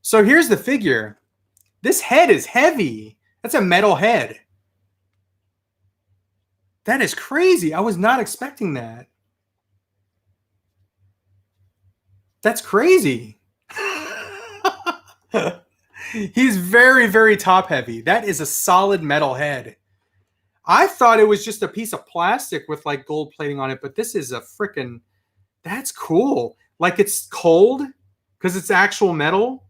So here's the figure. This head is heavy. That's a metal head. That is crazy. I was not expecting that. That's crazy. He's very, very top heavy. That is a solid metal head. I thought it was just a piece of plastic with like gold plating on it, but this is a freaking, that's cool. Like it's cold because it's actual metal.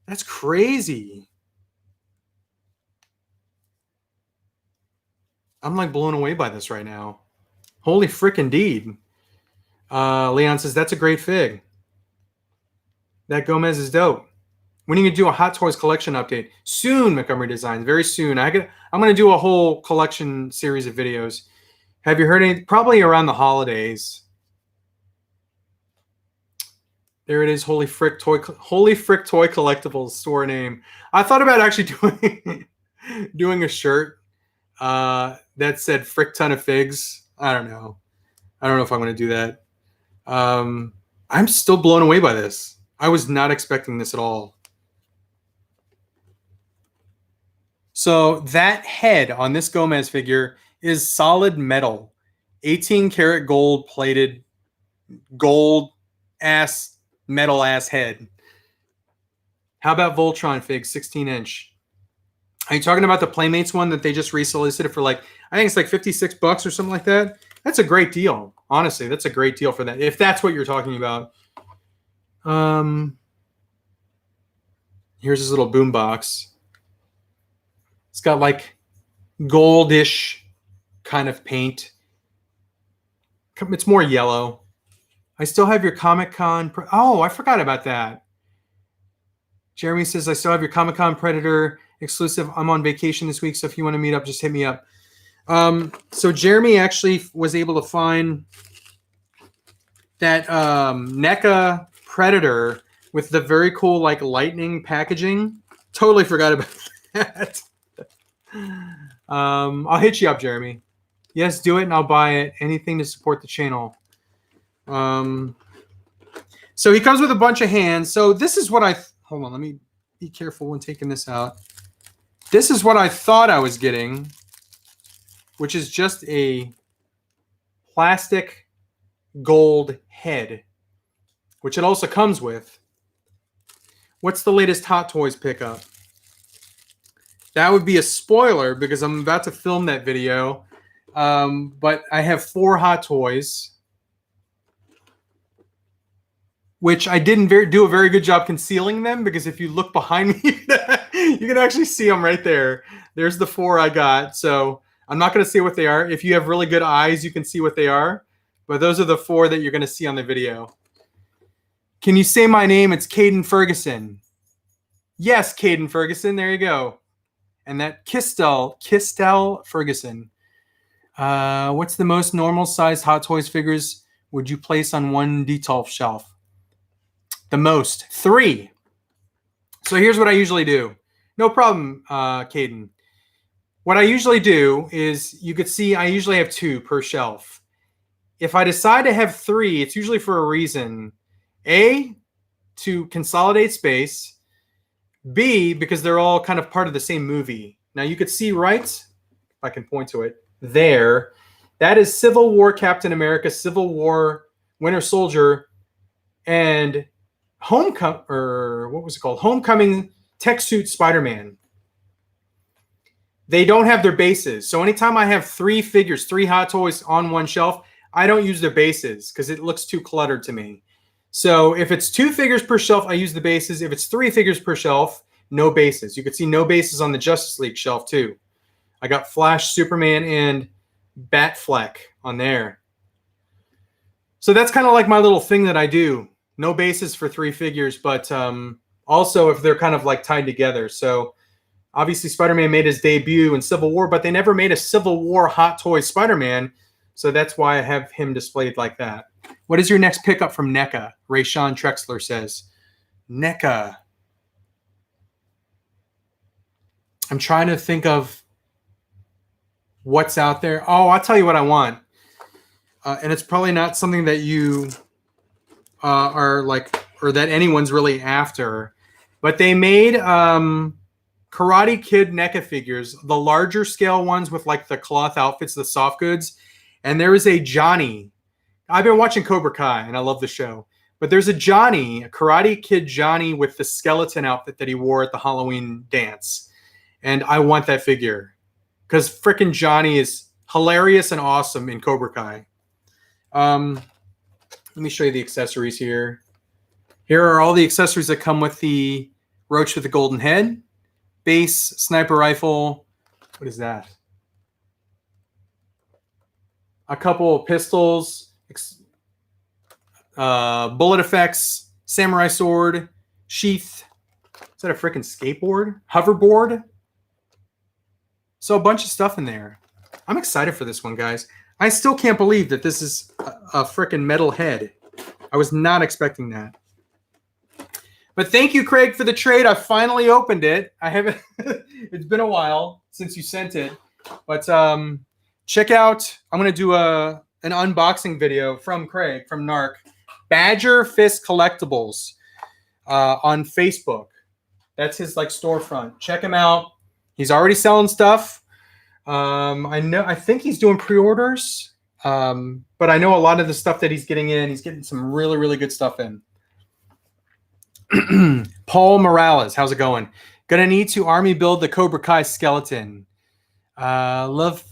That's crazy. I'm like blown away by this right now. Holy frick indeed. Leon says, that's a great fig. That Gomez is dope. When are you going to do a Hot Toys collection update? Soon, Montgomery Designs. Very soon. I'm going to do a whole collection series of videos. Have you heard any? Probably around the holidays. There it is. Holy Frick Toy Collectibles store name. I thought about actually doing a shirt that said Frick Ton of Figs. I don't know. I don't know if I'm going to do that. I'm still blown away by this. I was not expecting this at all. So that head on this Gomez figure is solid metal. 18 karat gold plated, gold ass, metal ass head. How about Voltron fig, 16 inch? Are you talking about the Playmates one that they just resolicited for like, I think it's like $56 or something like that? That's a great deal. Honestly, that's a great deal for that. If that's what you're talking about. Here's his little boombox. It's got like goldish kind of paint. It's more yellow. I still have your Comic-Con. Oh, I forgot about that. Jeremy says, I still have your Comic-Con Predator exclusive. I'm on vacation this week, so if you want to meet up, just hit me up. So Jeremy actually was able to find that NECA Predator with the very cool like lightning packaging. Totally forgot about that. I'll hit you up, Jeremy. Yes, do it and I'll buy it. Anything to support the channel. So he comes with a bunch of hands. So this is what hold on, let me be careful when taking this out. This is what I thought I was getting, which is just a plastic gold head, which it also comes with. What's the latest Hot Toys pickup? That would be a spoiler because I'm about to film that video. But I have 4 Hot Toys, which I didn't do a very good job concealing them because if you look behind me, you can actually see them right there. There's the 4 I got. So I'm not going to say what they are. If you have really good eyes, you can see what they are. But those are the 4 that you're going to see on the video. Can you say my name? It's Caden Ferguson. Yes, Caden Ferguson. There you go. And that Kistel Ferguson. What's the most normal sized Hot Toys figures would you place on one Detolf shelf? The most. 3. So here's what I usually do. No problem, Caden. What I usually do is, you could see I usually have 2 per shelf. If I decide to have 3, it's usually for a reason. A, to consolidate space. B, because they're all kind of part of the same movie. Now you could see right, if I can point to it, there. That is Civil War Captain America, Civil War Winter Soldier, and Homecoming Tech Suit Spider-Man. They don't have their bases. So anytime I have 3 figures, 3 Hot Toys on one shelf, I don't use their bases because it looks too cluttered to me. So if it's 2 figures per shelf, I use the bases. If it's 3 figures per shelf, no bases. You can see no bases on the Justice League shelf too. I got Flash, Superman, and Batfleck on there. So that's kind of like my little thing that I do. No bases for 3 figures, but also if they're kind of like tied together. So obviously Spider-Man made his debut in Civil War, but they never made a Civil War Hot Toy Spider-Man. So that's why I have him displayed like that. What is your next pickup from NECA? Rayshawn Trexler says. NECA. I'm trying to think of what's out there. Oh, I'll tell you what I want. And it's probably not something that you are like, or that anyone's really after. But they made Karate Kid NECA figures, the larger scale ones with like the cloth outfits, the soft goods. And there is a Johnny. I've been watching Cobra Kai, and I love the show. But there's a Johnny, a Karate Kid Johnny with the skeleton outfit that he wore at the Halloween dance. And I want that figure. Because frickin' Johnny is hilarious and awesome in Cobra Kai. Let me show you the accessories here. Here are all the accessories that come with the Roach with the golden head. Base, sniper rifle. What is that? A couple of pistols. Bullet effects. Samurai sword. Sheath. Is that a frickin' skateboard? Hoverboard? So a bunch of stuff in there. I'm excited for this one, guys. I still can't believe that this is a frickin' metal head. I was not expecting that. But thank you, Craig, for the trade. I finally opened it. I haven't. It's been a while since you sent it. But check out. I'm going to do an unboxing video from Craig, from NARC. Badger Fist Collectibles on Facebook. That's his like storefront. Check him out. He's already selling stuff. I think he's doing pre-orders. But I know a lot of the stuff that he's getting some really, really good stuff in. Paul Morales, how's it going? Gonna need to army build the Cobra Kai skeleton. Love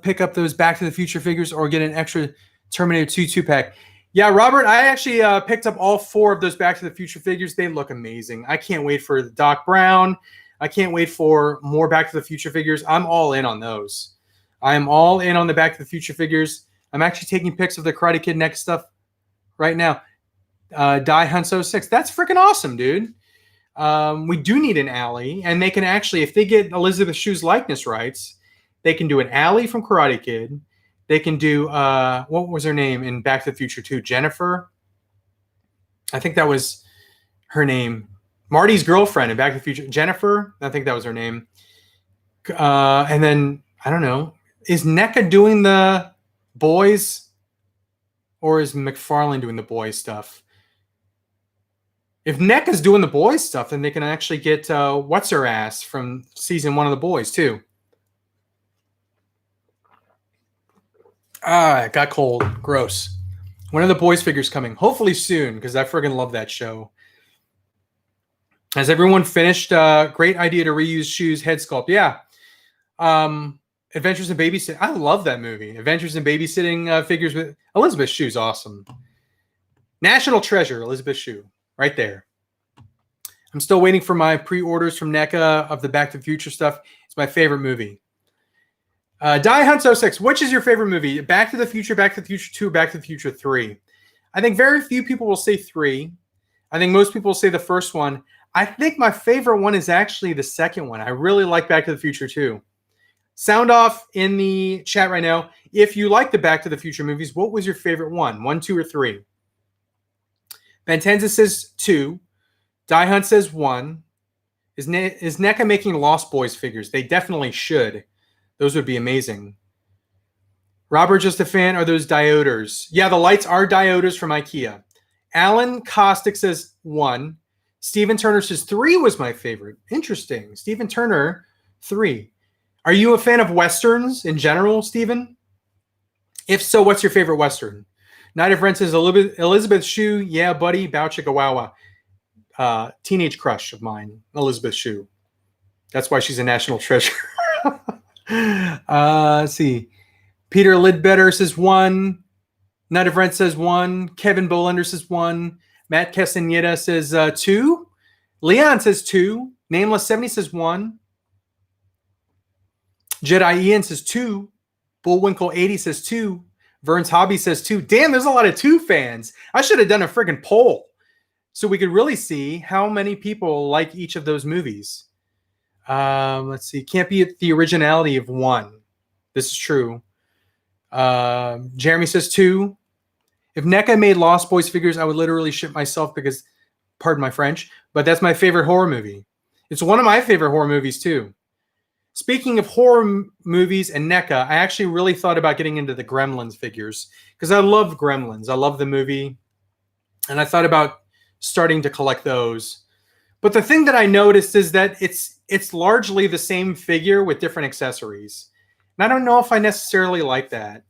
pick up those Back to the Future figures or get an extra Terminator 2 2-pack. Yeah, Robert, I actually picked up all 4 of those Back to the Future figures. They look amazing. I can't wait for the Doc Brown. I can't wait for more Back to the Future figures. I'm all in on those. I am all in on the Back to the Future figures. I'm actually taking pics of the Karate Kid next stuff right now. Die Hunso 6. That's freaking awesome, dude. We do need an alley, and they can actually, if they get Elizabeth Shue's likeness rights, they can do an alley from Karate Kid. They can do what was her name in Back to the Future 2? Jennifer. I think that was her name. Marty's girlfriend in Back to the Future. Jennifer. I think that was her name. And then I don't know. Is NECA doing the boys, or is McFarlane doing the boys stuff? If NECA's doing the boys stuff, then they can actually get what's her ass from season 1 of the boys too. It got cold. Gross. When are the boys figures coming? Hopefully soon, because I friggin' love that show. Has everyone finished? Great idea to reuse Shue's head sculpt. Yeah. Adventures in Babysitting. I love that movie. Adventures in Babysitting figures with Elizabeth Shue's awesome. National Treasure, Elizabeth Shue. Right there. I'm still waiting for my pre-orders from NECA of the Back to the Future stuff. It's my favorite movie. Die Hunso 6. Which is your favorite movie? Back to the Future, Back to the Future 2, Back to the Future 3? I think very few people will say 3. I think most people will say the first one. I think my favorite one is actually the second one. I really like Back to the Future 2. Sound off in the chat right now. If you like the Back to the Future movies, what was your favorite one? 1, 2, or 3? Bentenza says 2. Die Hunt says 1. Is NECA making Lost Boys figures? They definitely should. Those would be amazing. Robert, just a fan. Are those dioders? Yeah, the lights are dioders from IKEA. Alan Kostick says 1. Steven Turner says 3 was my favorite. Interesting. Steven Turner, 3. Are you a fan of Westerns in general, Steven? If so, what's your favorite Western? Night of Rent says Elizabeth Shue. Yeah, buddy. Bow chicka wow wow. Teenage crush of mine, Elizabeth Shue. That's why she's a national treasure. Let's see. Peter Lidbetter says 1. Night of Rent says 1. Kevin Bolender says 1. Matt Castaneda says 2. Leon says 2. Nameless 70 says 1. Jedi Ian says 2. Bullwinkle 80 says 2. Vern's Hobby says 2. Damn, there's a lot of 2 fans. I should have done a friggin' poll so we could really see how many people like each of those movies. Let's see. Can't be the originality of 1. This is true. Jeremy says 2. If NECA made Lost Boys figures, I would literally shit myself because, pardon my French, but that's my favorite horror movie. It's one of my favorite horror movies too. Speaking of horror movies and NECA, I actually really thought about getting into the Gremlins figures because I love Gremlins. I love the movie. And I thought about starting to collect those. But the thing that I noticed is that it's largely the same figure with different accessories. And I don't know if I necessarily like that.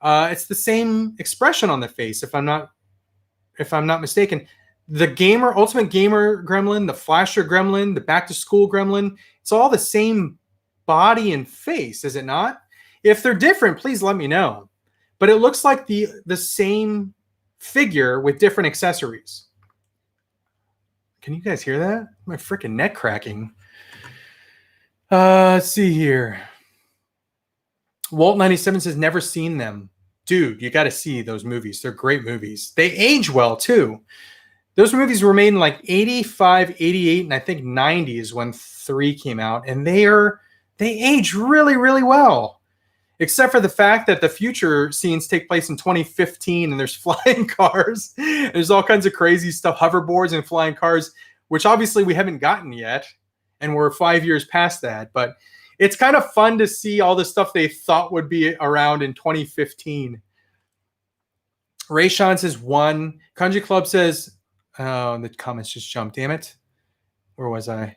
It's the same expression on the face, if I'm not mistaken. The Ultimate Gamer Gremlin, the Flasher Gremlin, the Back to School Gremlin, it's all the same body and face, is it not? If they're different, please let me know. But it looks like the same figure with different accessories. Can you guys hear that? My freaking neck cracking. Let's see here. Walt97 says, never seen them. Dude, you got to see those movies. They're great movies. They age well, too. Those movies were made in like 85, 88, and I think 90 is when 3 came out. And they age really, really well. Except for the fact that the future scenes take place in 2015 and there's flying cars. There's all kinds of crazy stuff, hoverboards and flying cars, which obviously we haven't gotten yet. And we're 5 years past that. But it's kind of fun to see all the stuff they thought would be around in 2015. Ray Sean says 1. Kanji Club says, oh, the comments just jumped. Damn it. Where was I?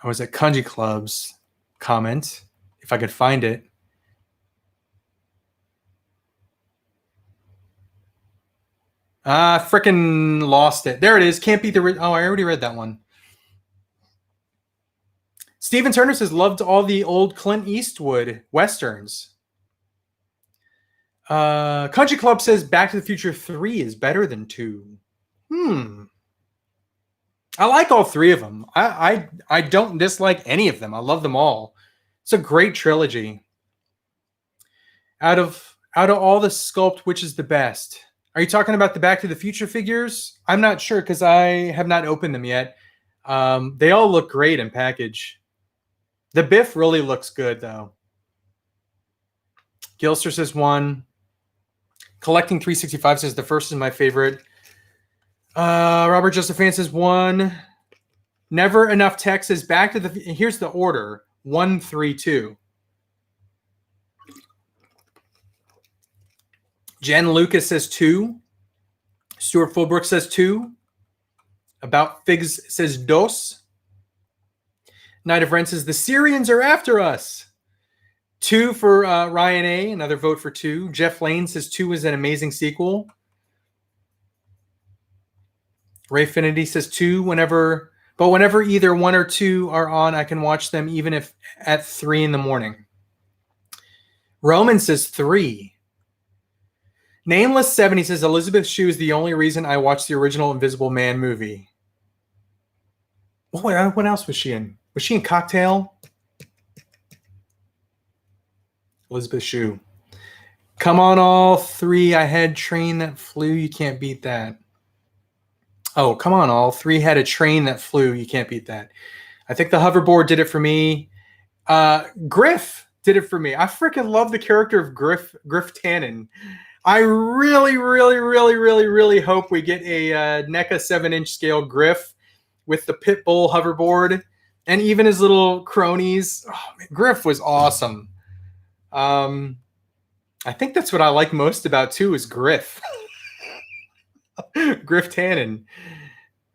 I was at Kanji Club's comment. If I could find it. Frickin' lost it. There it is. Can't beat the... Oh, I already read that one. Steven Turner says, loved all the old Clint Eastwood Westerns. Country Club says, Back to the Future 3 is better than 2. I like all 3 of them. I don't dislike any of them. I love them all. It's a great trilogy. Out of all the sculpt, which is the best? Are you talking about the Back to the Future figures? I'm not sure because I have not opened them yet. They all look great in package. The Biff really looks good, though. Gilster says 1. Collecting 365 says the first is my favorite. Robert Josephan says 1. Never Enough Tech says back to the... Here's the order. 1, 3, 2. Jen Lucas says 2. Stuart Fulbrook says 2. About Figs says dos. Night of Rent says the Syrians are after us. 2 for Ryan A. Another vote for 2. Jeff Lane says 2 is an amazing sequel. Ray Finity says 2 whenever either 1 or 2 are on, I can watch them even if at 3 in the morning. Roman says 3. Nameless 70 says Elizabeth Shue is the only reason I watched the original Invisible Man movie. What else was she in? Was she in Cocktail? Elizabeth Shue. Come on, all 3. I had Train That Flew. You can't beat that. Oh, come on, all 3 had a Train That Flew. You can't beat that. I think the hoverboard did it for me. Griff did it for me. I freaking love the character of Griff Tannen. I really, really, really, really, really hope we get a NECA 7-inch scale Griff with the Pitbull hoverboard and even his little cronies. Oh, man, Griff was awesome. I think that's what I like most about 2 is Griff. Griff Tannen.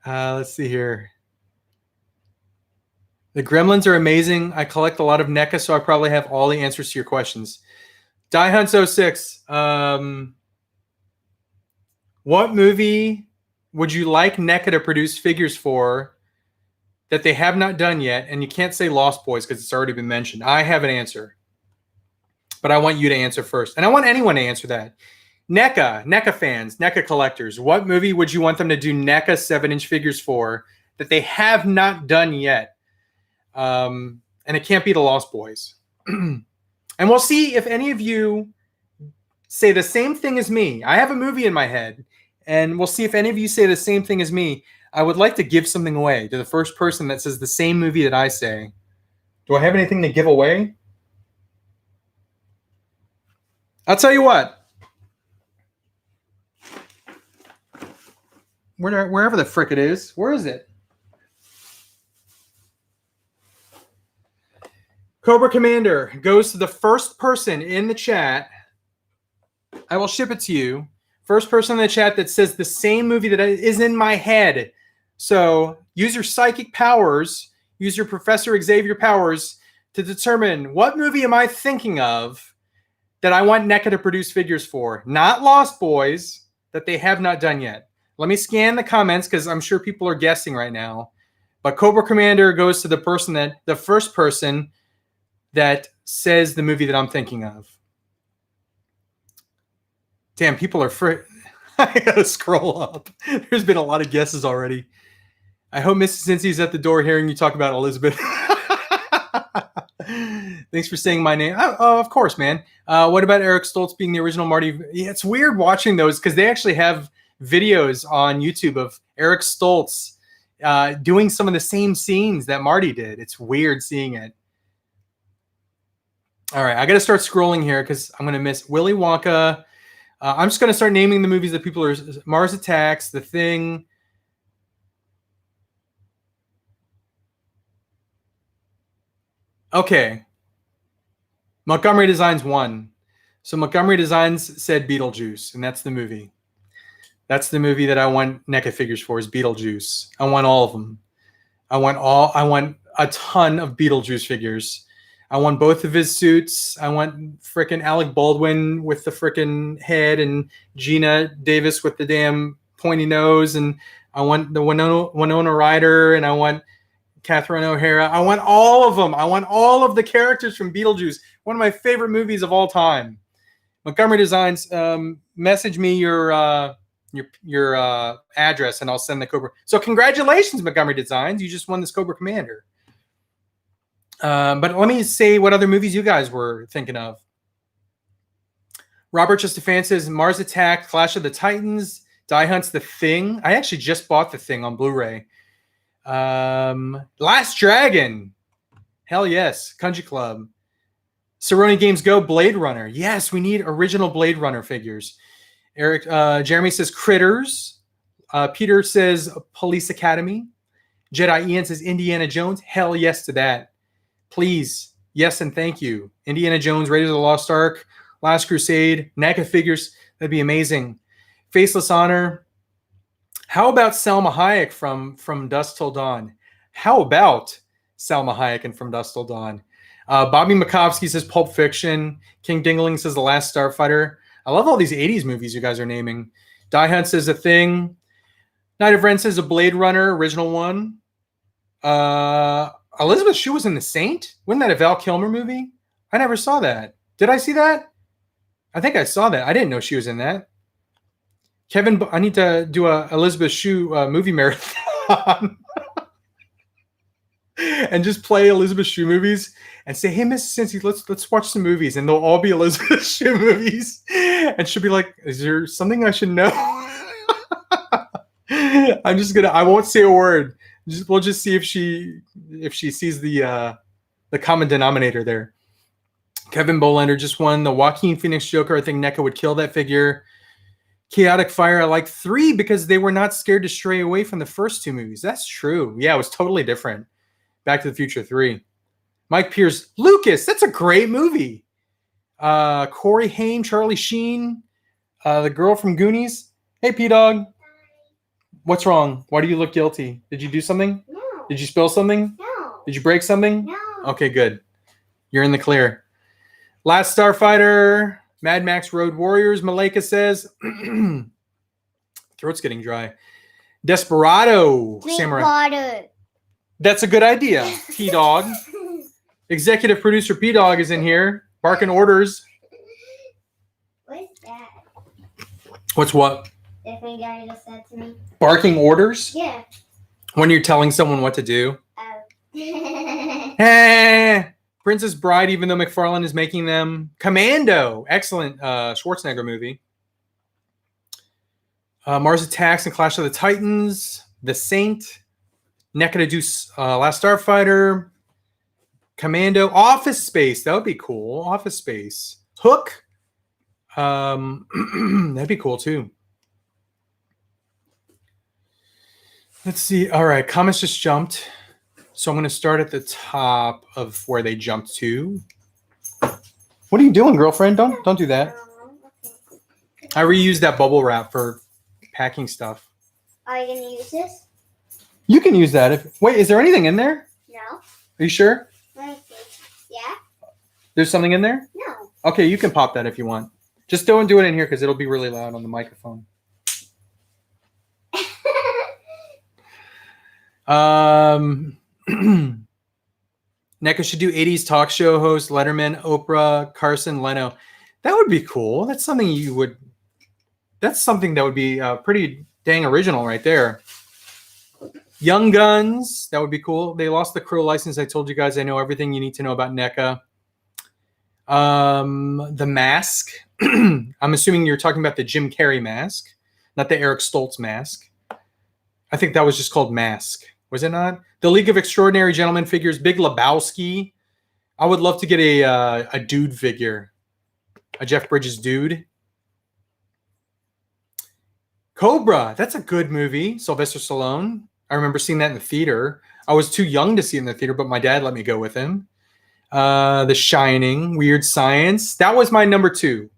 Let's see here. The Gremlins are amazing. I collect a lot of NECA, so I probably have all the answers to your questions. Die Hunts 06. What movie would you like NECA to produce figures for that they have not done yet? And you can't say Lost Boys because it's already been mentioned. I have an answer, but I want you to answer first. And I want anyone to answer that. NECA fans, NECA collectors, what movie would you want them to do NECA 7-inch figures for that they have not done yet? And it can't be the Lost Boys. And we'll see if any of you say the same thing as me. I have a movie in my head, and we'll see if any of you say the same thing as me. I would like to give something away to the first person that says the same movie that I say. Do I have anything to give away? I'll tell you what. Wherever the frick it is. Where is it? Cobra Commander goes to the first person in the chat. I will ship it to you. First person in the chat that says the same movie that is in my head. So use your psychic powers, use your Professor Xavier powers to determine what movie am I thinking of that I want NECA to produce figures for. Not Lost Boys, that they have not done yet. Let me scan the comments because I'm sure people are guessing right now. But Cobra Commander goes to the first person that says the movie that I'm thinking of. Damn, people are I gotta scroll up. There's been a lot of guesses already. I hope Mrs. Cincy's at the door hearing you talk about Elizabeth. Thanks for saying my name. Oh, of course, man. What about Eric Stoltz being the original Marty? Yeah, it's weird watching those because they actually have videos on YouTube of Eric Stoltz doing some of the same scenes that Marty did. It's weird seeing it. All right, I got to start scrolling here because I'm going to miss Willy Wonka. I'm just going to start naming the movies that people are... Mars Attacks, The Thing. Okay. Montgomery Designs won. So Montgomery Designs said Beetlejuice, and that's the movie. That's the movie that I want NECA figures for is Beetlejuice. I want all of them. I want a ton of Beetlejuice figures. I want both of his suits. I want frickin' Alec Baldwin with the frickin' head and Gina Davis with the damn pointy nose. And I want the Winona Ryder, and I want Catherine O'Hara. I want all of them. I want all of the characters from Beetlejuice. One of my favorite movies of all time. Montgomery Designs, message me your address and I'll send the Cobra. So congratulations, Montgomery Designs. You just won this Cobra Commander. But let me say what other movies you guys were thinking of. Robert Justafan says Mars Attack, Clash of the Titans, Die Hunt's The Thing. I actually just bought The Thing on Blu-ray. Last Dragon. Hell yes. Country Club. Cerrone Games Go, Blade Runner. Yes, we need original Blade Runner figures. Jeremy says Critters. Peter says Police Academy. Jedi Ian says Indiana Jones. Hell yes to that. Please, yes and thank you. Indiana Jones, Raiders of the Lost Ark, Last Crusade, NECA figures. That'd be amazing. Faceless Honor. How about Salma Hayek from Dusk Till Dawn? How about Salma Hayek and From Dusk Till Dawn? Bobby Makovsky says Pulp Fiction. King Dingling says The Last Starfighter. I love all these 80s movies you guys are naming. Die Hunt says A Thing. Night of Ren says a Blade Runner, original one. Elizabeth Shue was in The Saint? Wasn't that a Val Kilmer movie? I never saw that. Did I see that? I think I saw that. I didn't know she was in that. Kevin, I need to do a Elizabeth Shue movie marathon and just play Elizabeth Shue movies and say, "Hey, Miss Cincy, let's watch some movies," and they'll all be Elizabeth Shue movies, and she'll be like, "Is there something I should know?" I won't say a word. We'll just see if she sees the common denominator there. Kevin Bolander just won the Joaquin Phoenix Joker. I think NECA would kill that figure. Chaotic Fire, I like 3 because they were not scared to stray away from the first 2 movies. That's true. Yeah, it was totally different. Back to the Future 3. Mike Pierce, Lucas, that's a great movie. Corey Haim, Charlie Sheen, the girl from Goonies. Hey, P-Dog. What's wrong? Why do you look guilty? Did you do something? No. Did you spill something? No. Did you break something? No. Okay, good. You're in the clear. Last Starfighter, Mad Max Road Warriors, Malika says. Throat's getting dry. Desperado Drink Samurai. water. That's a good idea, P-Dog. Executive producer P-Dog is in here, barking orders. What's that? What's what? Different guy just said to me. Barking orders? Yeah. When you're telling someone what to do? Oh. Hey! Princess Bride, even though McFarlane is making them. Commando, excellent Schwarzenegger movie. Mars Attacks and Clash of the Titans. The Saint. Neca to do Last Starfighter. Commando. Office Space. That would be cool. Office Space. Hook. That'd be cool too. Let's see. All right. Comments just jumped. So I'm going to start at the top of where they jumped to. What are you doing, girlfriend? Don't do that. I reused that bubble wrap for packing stuff. Are you going to use this? You can use that. Wait, is there anything in there? No. Are you sure? Let me see. Yeah? There's something in there? No. Okay, you can pop that if you want. Just don't do it in here because it'll be really loud on the microphone. NECA should do 80s talk show host, Letterman, Oprah, Carson, Leno. That would be cool. That's something that would be pretty dang original right there. Young Guns, that would be cool. They lost the Crow license. I told you guys I know everything you need to know about NECA. The Mask. I'm assuming you're talking about the Jim Carrey mask, not the Eric Stoltz mask. I think that was just called Mask. Was it not? The League of Extraordinary Gentlemen figures, Big Lebowski. I would love to get a dude figure, a Jeff Bridges dude. Cobra, that's a good movie. Sylvester Stallone. I remember seeing that in the theater. I was too young to see it in the theater, but my dad let me go with him. The Shining, Weird Science. That was my number 2.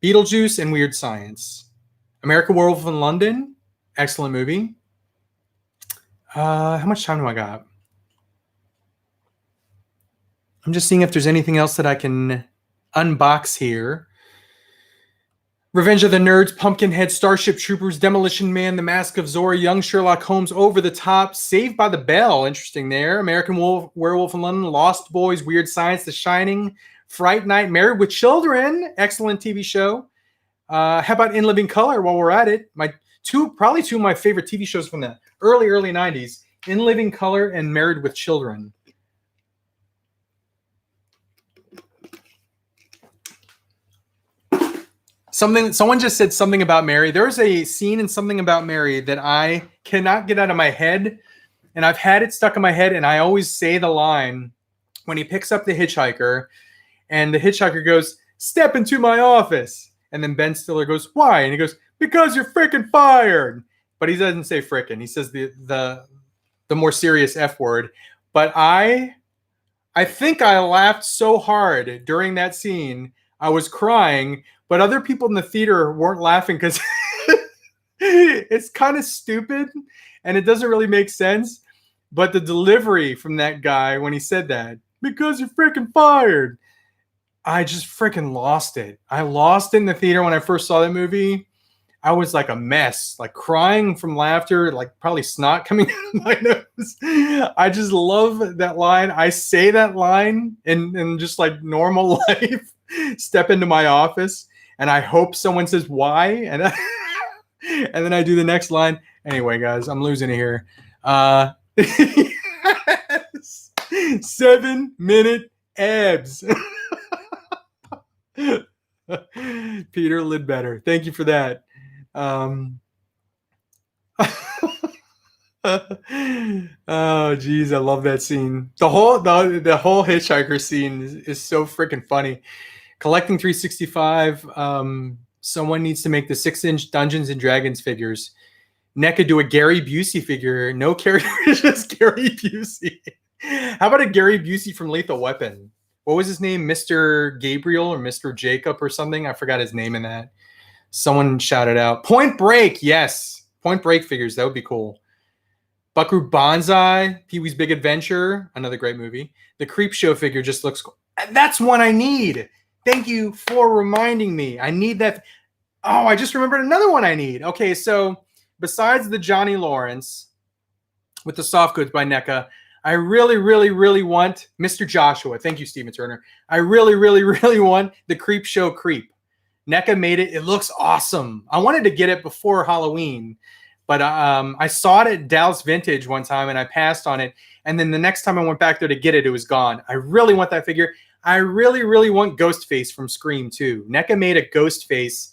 Beetlejuice and Weird Science. American Werewolf in London. Excellent movie. How much time do I got? I'm just seeing if there's anything else that I can unbox here. Revenge of the Nerds, Pumpkinhead, Starship Troopers, Demolition Man, The Mask of Zorro, Young Sherlock Holmes, Over the Top, Saved by the Bell, interesting there. American Werewolf in London, Lost Boys, Weird Science, The Shining, Fright Night, Married with Children, excellent TV show. How about In Living Color while we're at it? Probably two of my favorite TV shows from the early 90s, In Living Color and Married with Children. Someone just said something about Mary. There's a scene in Something About Mary that I cannot get out of my head, and I've had it stuck in my head, and I always say the line when he picks up the hitchhiker, and the hitchhiker goes, "Step into my office." And then Ben Stiller goes, "Why?" And he goes, "Because you're freaking fired." But he doesn't say frickin'. He says the more serious F word. But I think I laughed so hard during that scene. I was crying, but other people in the theater weren't laughing because it's kind of stupid and it doesn't really make sense. But the delivery from that guy when he said that, "Because you're freaking fired," I just freaking lost it. I lost it in the theater when I first saw that movie. I was like a mess, like crying from laughter, like probably snot coming out of my nose. I just love that line. I say that line in just like normal life. Step into my office, and I hope someone says why, and and then I do the next line. Anyway, guys, I'm losing it here. 7-minute abs. Peter Lidbetter, thank you for that. Oh geez, I love that scene. The whole hitchhiker scene is so freaking funny. Collecting 365. Someone needs to make the 6-inch Dungeons and Dragons figures. NECA do a Gary Busey figure. No character, just Gary Busey. How about a Gary Busey from Lethal Weapon? What was his name? Mr. Gabriel or Mr. Jacob or something? I forgot his name in that. Someone shouted out. Point Break. Yes. Point Break figures, that would be cool. Buckaroo Banzai, Pee-wee's Big Adventure, another great movie. The Creep Show figure just looks cool. That's one I need. Thank you for reminding me. I need that. Oh, I just remembered another one I need. Okay, so besides the Johnny Lawrence with the soft goods by NECA, I really, really, really want Mr. Joshua. Thank you, Steven Turner. I really, really, really want the Creep Show Creep. NECA made it. It looks awesome. I wanted to get it before Halloween, but I saw it at Dallas Vintage one time, and I passed on it. And then the next time I went back there to get it, it was gone. I really want that figure. I really, really want Ghostface from Scream, too. NECA made a Ghostface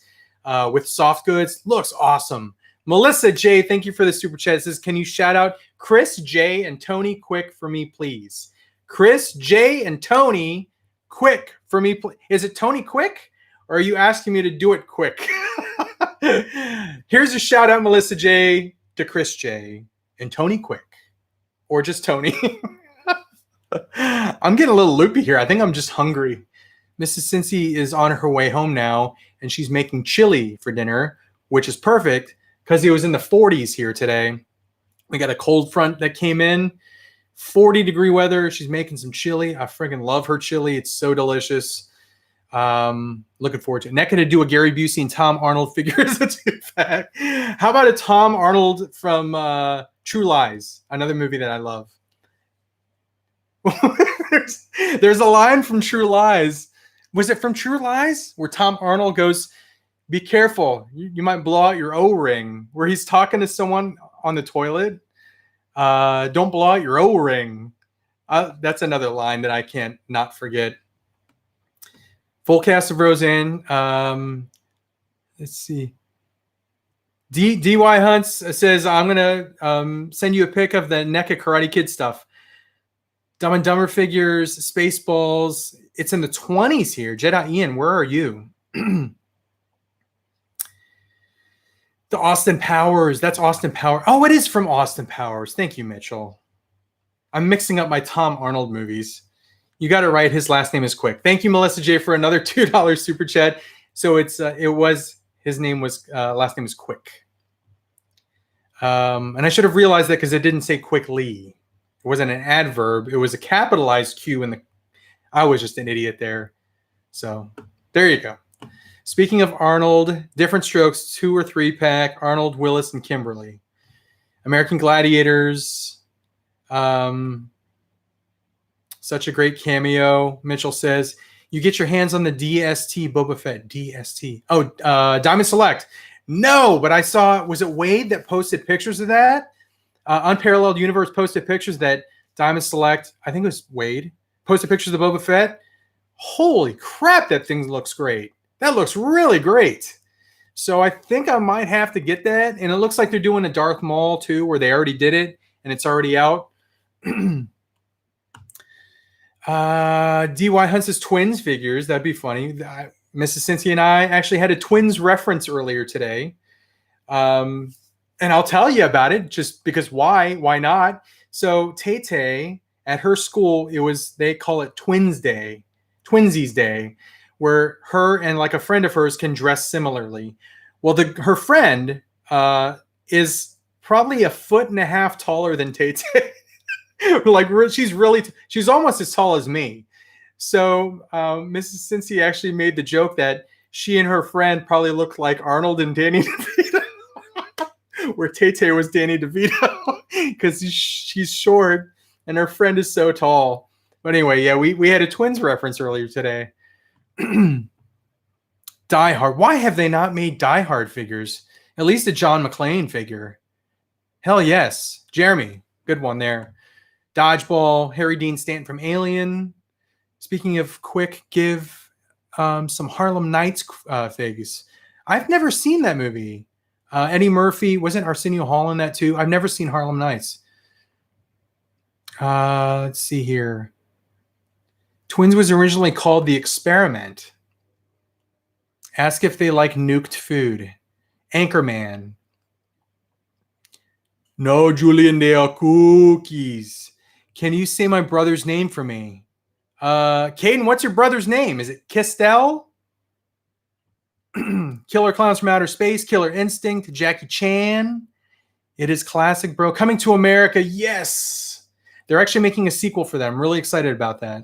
with soft goods. Looks awesome. Melissa J., thank you for the super chat. It says, can you shout out Chris J. and Tony Quick for me, please? Chris J. and Tony Quick for me, please. Is it Tony Quick? Or are you asking me to do it quick? Here's a shout out, Melissa J., to Chris J. and Tony Quick. Or just Tony. I'm getting a little loopy here. I think I'm just hungry. Mrs. Cincy is on her way home now, and she's making chili for dinner, which is perfect because it was in the 40s here today. We got a cold front that came in. 40-degree weather. She's making some chili. I freaking love her chili. It's so delicious. Looking forward to it. NECA to do a Gary Busey and Tom Arnold figure is a two-pack. How about a Tom Arnold from True Lies? Another movie that I love. there's a line from True Lies. Was it from True Lies? Where Tom Arnold goes, be careful. You might blow out your O-ring. Where he's talking to someone on the toilet. Don't blow out your O-ring. That's another line that I can't not forget. Full cast of Roseanne. Let's see. DY Hunts says, I'm going to send you a pic of the NECA Karate Kid stuff. Dumb and Dumber figures, Spaceballs. It's in the 20s here. Jedi Ian, where are you? The Austin Powers. That's Austin Powers. Oh, it is from Austin Powers. Thank you, Mitchell. I'm mixing up my Tom Arnold movies. You got it right. His last name is Quick. Thank you, Melissa J, for another $2 super chat. So his name was last name is Quick. And I should have realized that because it didn't say Quickly. It wasn't an adverb. It was a capitalized Q in the. I was just an idiot there. So there you go. Speaking of Arnold, Different Strokes 2 or 3 pack. Arnold, Willis, and Kimberly. American Gladiators. Such a great cameo. Mitchell says, you get your hands on the DST Boba Fett. DST. Oh, Diamond Select. No, but I saw, was it Wade that posted pictures of that? Unparalleled Universe posted pictures that Diamond Select, I think it was Wade, posted pictures of Boba Fett. Holy crap, that thing looks great. That looks really great. So I think I might have to get that. And it looks like they're doing a Darth Maul too, where they already did it and it's already out. DY Hunts' twins figures. That'd be funny. Mrs. Cincy and I actually had a twins reference earlier today. And I'll tell you about it just because why not? So Tay at her school, they call it Twins Day, Twinsies Day, where her and like a friend of hers can dress similarly. Well, her friend is probably 1.5 feet taller than Tay. Like she's almost as tall as me. So Mrs. Cincy actually made the joke that she and her friend probably looked like Arnold and Danny DeVito, where Tay was Danny DeVito because she's short and her friend is so tall. But anyway, yeah, we had a twins reference earlier today. Die Hard. Why have they not made Die Hard figures? At least a John McClane figure. Hell yes. Jeremy, good one there. Dodgeball, Harry Dean Stanton from Alien. Speaking of Quick, give some Harlem Nights figs. I've never seen that movie. Eddie Murphy, wasn't Arsenio Hall in that too? I've never seen Harlem Nights. Let's see here. Twins was originally called The Experiment. Ask if they like nuked food. Anchorman. No, Julian, they are cookies. Can you say my brother's name for me? Caden, what's your brother's name? Is it Kistel? Killer Clowns from Outer Space, Killer Instinct, Jackie Chan. It is classic, bro. Coming to America. Yes. They're actually making a sequel for that. I'm really excited about that.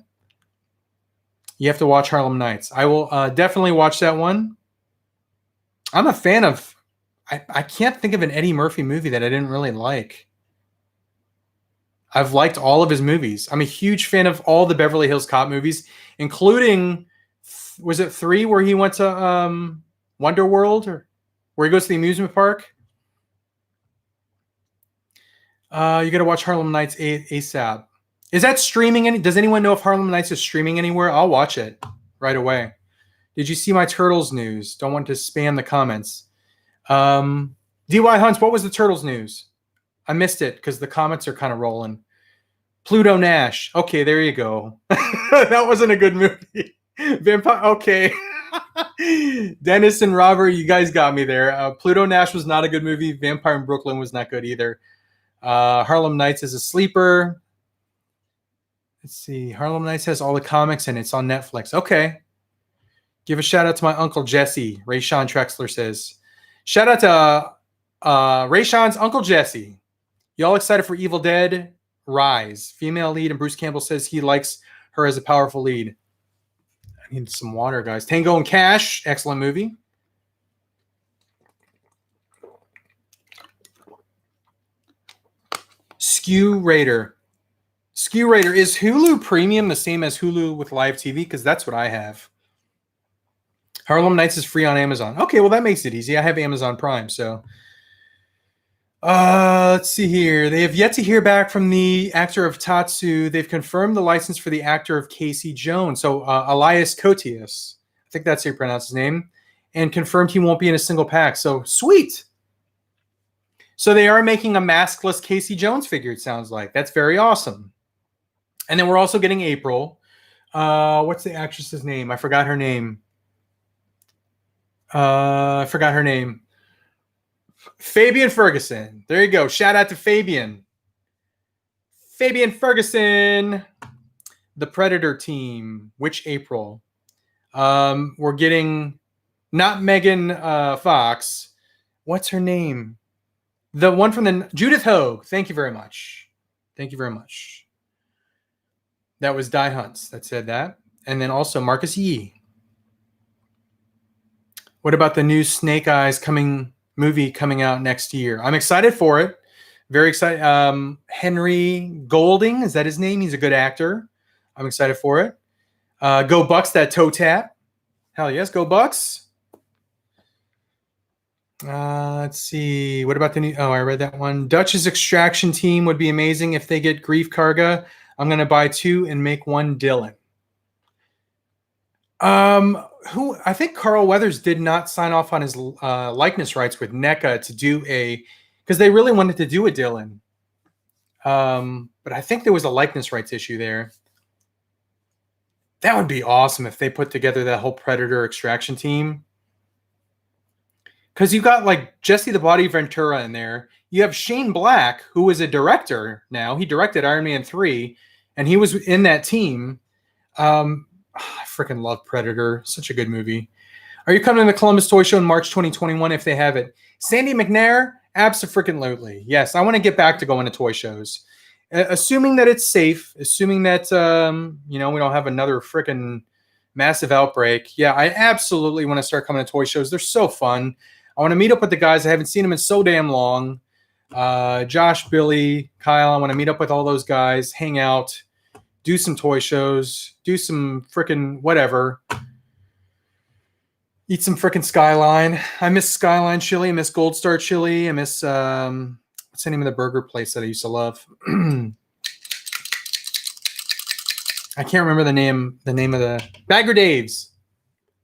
You have to watch Harlem Nights. I will definitely watch that one. I'm a fan of... I can't think of an Eddie Murphy movie that I didn't really like. I've liked all of his movies. I'm a huge fan of all the Beverly Hills Cop movies, including, was it 3 where he went to Wonder World, or where he goes to the amusement park? You got to watch Harlem Nights ASAP. Is that streaming? Does anyone know if Harlem Nights is streaming anywhere? I'll watch it right away. Did you see my Turtles news? Don't want to spam the comments. DY Hunts, what was the Turtles news? I missed it because the comments are kind of rolling. Pluto Nash. Okay, there you go. That wasn't a good movie. Vampire. Okay. Dennis and Robert, you guys got me there. Pluto Nash was not a good movie. Vampire in Brooklyn was not good either. Harlem Nights is a sleeper. Let's see. Harlem Nights has all the comics and it's on Netflix. Okay. Give a shout out to my Uncle Jesse. Rayshawn Trexler says. Shout out to Rayshawn's Uncle Jesse. Y'all excited for Evil Dead Rise? Female lead, and Bruce Campbell says he likes her as a powerful lead. I need some water, guys. Tango and Cash, excellent movie. Skew Raider. Skew Raider. Is Hulu Premium the same as Hulu with live TV? Because that's what I have. Harlem Nights is free on Amazon. Okay, well, that makes it easy. I have Amazon Prime, so... let's see here. They have yet to hear back from the actor of Tatsu. They've confirmed the license for the actor of Casey Jones. So Elias Koteas, I think that's how you pronounce his name, and confirmed he won't be in a single pack. So sweet. So they are making a maskless Casey Jones figure, it sounds like. That's very awesome. And then we're also getting April. What's the actress's name? I forgot her name. Fabian Ferguson. There you go. Shout out to Fabian. Fabian Ferguson. The Predator team. Which April? We're getting not Megan Fox. What's her name? The one from the Judith Hogue. Thank you very much. Thank you very much. That was Die Hunts that said that. And then also Marcus Yee. What about the new Snake Eyes movie coming out next year? I'm excited for it. Very excited. Henry Golding, is that his name? He's a good actor. I'm excited for it. Go Bucks, that toe tap. Hell yes, go Bucks. Let's see. What about the new... Oh, I read that one. Dutch's Extraction team would be amazing if they get Grief Karga. I'm going to buy 2 and make 1 Dylan. Who I think Carl Weathers did not sign off on his likeness rights with NECA to do because they really wanted to do a Dylan. But I think there was a likeness rights issue there. That would be awesome if they put together that whole Predator Extraction team. Because you got like Jesse the Body Ventura in there. You have Shane Black, who is a director now. He directed Iron Man 3, and he was in that team. I freaking love Predator. Such a good movie. Are you coming to the Columbus Toy Show in March 2021 if they have it? Sandy McNair? Abso-freaking-lutely. Yes, I want to get back to going to toy shows. Assuming that it's safe, assuming that, we don't have another freaking massive outbreak. Yeah, I absolutely want to start coming to toy shows. They're so fun. I want to meet up with the guys. I haven't seen them in so damn long. Josh, Billy, Kyle. I want to meet up with all those guys, hang out, do some toy shows, do some freaking whatever. Eat some freaking Skyline. I miss Skyline chili. I miss Gold Star chili. I miss, what's the name of the burger place that I used to love? I can't remember the name of the Bagger Dave's.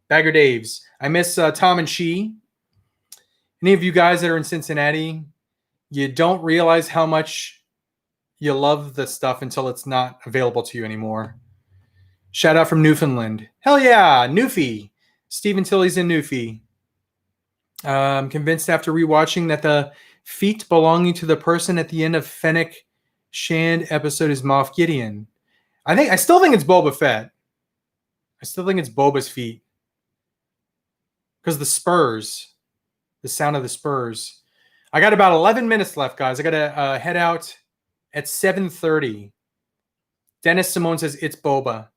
Bagger Dave's. I miss Tom and She. Any of you guys that are in Cincinnati, you don't realize how much you love the stuff until it's not available to you anymore. Shout out from Newfoundland. Hell yeah, Newfie. Stephen Tilley's in Newfie. I'm convinced after rewatching that the feet belonging to the person at the end of Fennec Shand episode is Moff Gideon. I still think it's Boba Fett. I still think it's Boba's feet. Because the spurs. The sound of the spurs. I got about 11 minutes left, guys. I got to head out at 7:30. Dennis Simone says, it's Boba.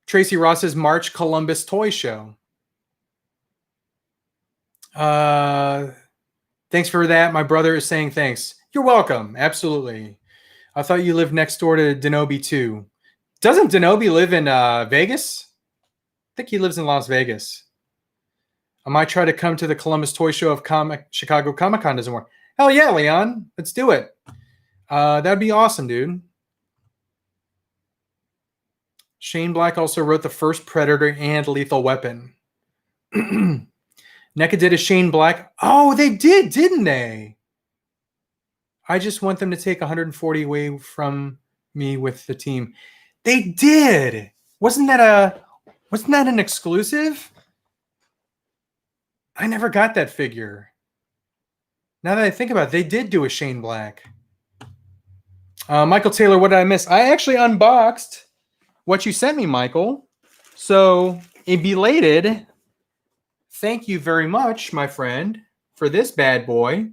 Tracy Ross says, March Columbus Toy Show. Thanks for that. My brother is saying thanks. You're welcome. Absolutely. I thought you lived next door to Denobi too. Doesn't Denobi live in Vegas? I think he lives in Las Vegas. I might try to come to the Columbus Toy Show if Chicago Comic-Con doesn't work. Hell yeah, Leon. Let's do it. That'd be awesome, dude. Shane Black also wrote the first Predator and Lethal Weapon. NECA did a Shane Black. Oh, they did, didn't they? I just want them to take 140 away from me with the team. They did. Wasn't that an exclusive? I never got that figure. Now that I think about it, they did do a Shane Black. Michael Taylor, what did I miss? I actually unboxed what you sent me, Michael. So, a belated thank you very much, my friend, for this bad boy.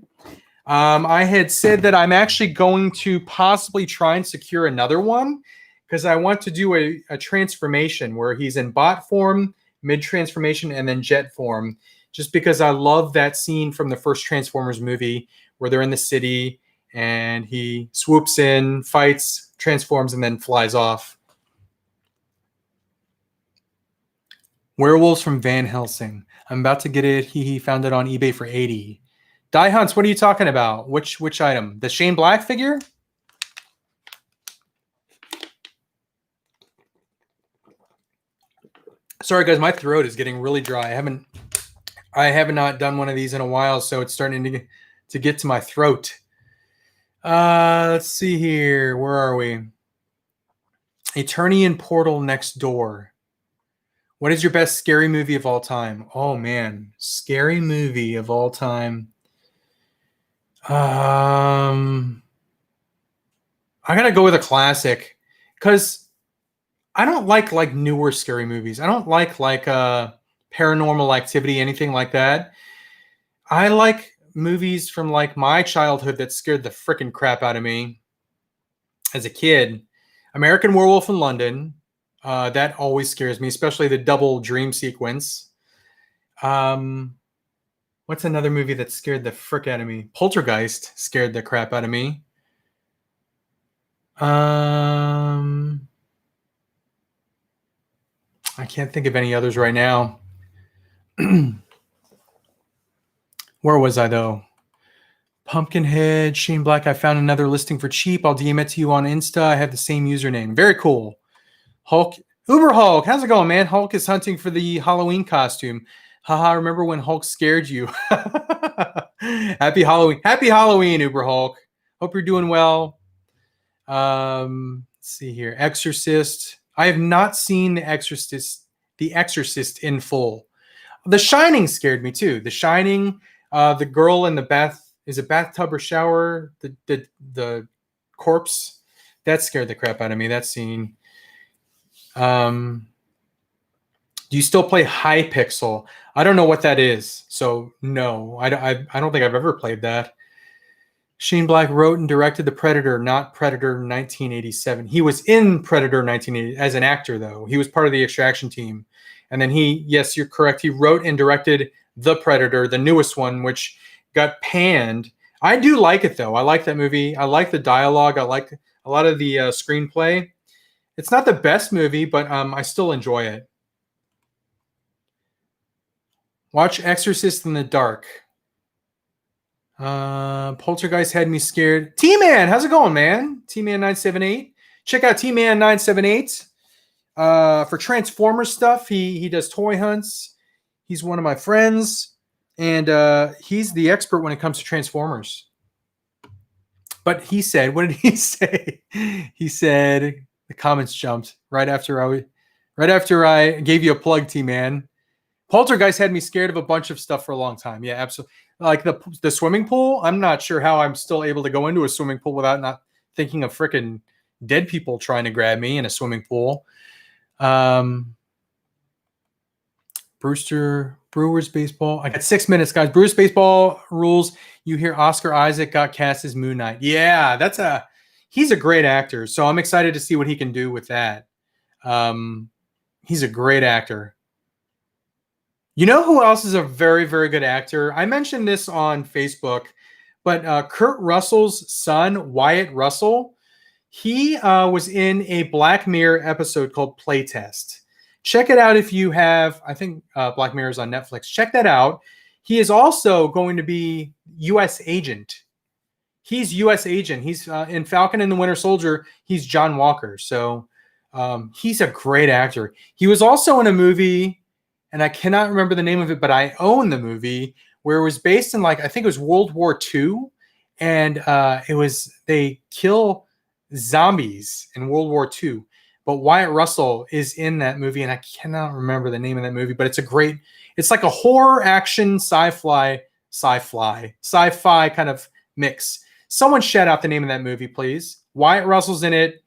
I had said that I'm actually going to possibly try and secure another one because I want to do a transformation where he's in bot form, mid-transformation, and then jet form, just because I love that scene from the first Transformers movie where they're in the city and he swoops in, fights, transforms, and then flies off. Werewolves from Van Helsing. I'm about to get it. He found it on eBay for 80. Die Hunts, what are you talking about? Which item? The Shane Black figure? Sorry guys, my throat is getting really dry. I have not done one of these in a while, so it's starting to get to my throat. Let's see here. Where are we? Eternian Portal Next Door. What is your best scary movie of all time? Oh man, scary movie of all time. I gotta go with a classic because I don't like newer scary movies. I don't like Paranormal Activity, anything like that. I like movies from like my childhood that scared the freaking crap out of me as a kid. American Werewolf in London. That always scares me, especially the double dream sequence. What's another movie that scared the frick out of me? Poltergeist scared the crap out of me. I can't think of any others right now. Where was I, though? Pumpkinhead, Shane Black. I found another listing for cheap. I'll DM it to you on Insta. I have the same username. Very cool. Hulk. Uber Hulk. How's it going, man? Hulk is hunting for the Halloween costume. Haha, remember when Hulk scared you? Happy Halloween. Happy Halloween, Uber Hulk. Hope you're doing well. Let's see here. Exorcist. I have not seen The Exorcist in full. The Shining scared me too. The Shining, the girl in the bathtub or shower, the corpse, that scared the crap out of me, that scene. Do you still play Hypixel? I don't know what that is, so no, I don't think I've ever played that. Shane Black wrote and directed The Predator, not Predator 1987. He was in Predator 1980 as an actor, though. He was part of the Extraction team. And then yes, you're correct, he wrote and directed The Predator, the newest one, which got panned. I do like it, though. I like that movie. I like the dialogue. I like a lot of the screenplay. It's not the best movie, but I still enjoy it. Watch Exorcist in the dark. Poltergeist had me scared. T-Man, how's it going, man? T-Man 978. Check out T-Man 978 for Transformers stuff. He does toy hunts. He's one of my friends, and he's the expert when it comes to Transformers. But he said, what did he say? He said the comments jumped right after I gave you a plug, T-Man. Poltergeist had me scared of a bunch of stuff for a long time. Yeah, absolutely. Like the swimming pool. I'm not sure how I'm still able to go into a swimming pool without not thinking of freaking dead people trying to grab me in a swimming pool. Brewster Brewers baseball. I got 6 minutes, guys. Brewers baseball rules. You hear Oscar Isaac got cast as Moon Knight. Yeah, he's a great actor. So I'm excited to see what he can do with that. He's a great actor. You know who else is a very, very good actor? I mentioned this on Facebook, but Kurt Russell's son, Wyatt Russell, he was in a Black Mirror episode called Playtest. Check it out if you have. I think Black Mirror is on Netflix. Check that out. He is also going to be U.S. agent. He's U.S. agent. He's in Falcon and the Winter Soldier. He's John Walker. So he's a great actor. He was also in a movie, and I cannot remember the name of it, but I own the movie, where it was based in, I think it was World War II, and they kill zombies in World War II. But Wyatt Russell is in that movie, and I cannot remember the name of that movie, but it's like a horror action sci-fi kind of mix. Someone shout out the name of that movie, please. Wyatt Russell's in it.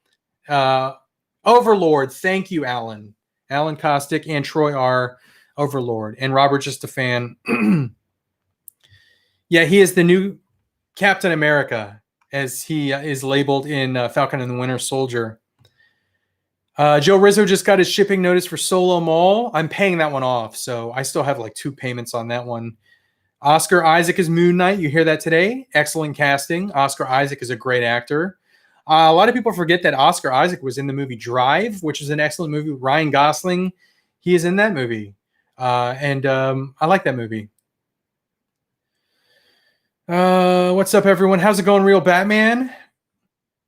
Overlord. Thank you, Alan. Alan Kostick and Troy R. Overlord. And Robert Just a Fan. Yeah, he is the new Captain America, as he is labeled in Falcon and the Winter Soldier. Joe Rizzo just got his shipping notice for Solo Mall. I'm paying that one off, so I still have 2 payments on that one. Oscar Isaac is Moon Knight. You hear that today. Excellent casting. Oscar Isaac is a great actor. A lot of people forget that Oscar Isaac was in the movie Drive, which is an excellent movie. Ryan Gosling, he is in that movie. And I like that movie. What's up, everyone? How's it going, Real Batman?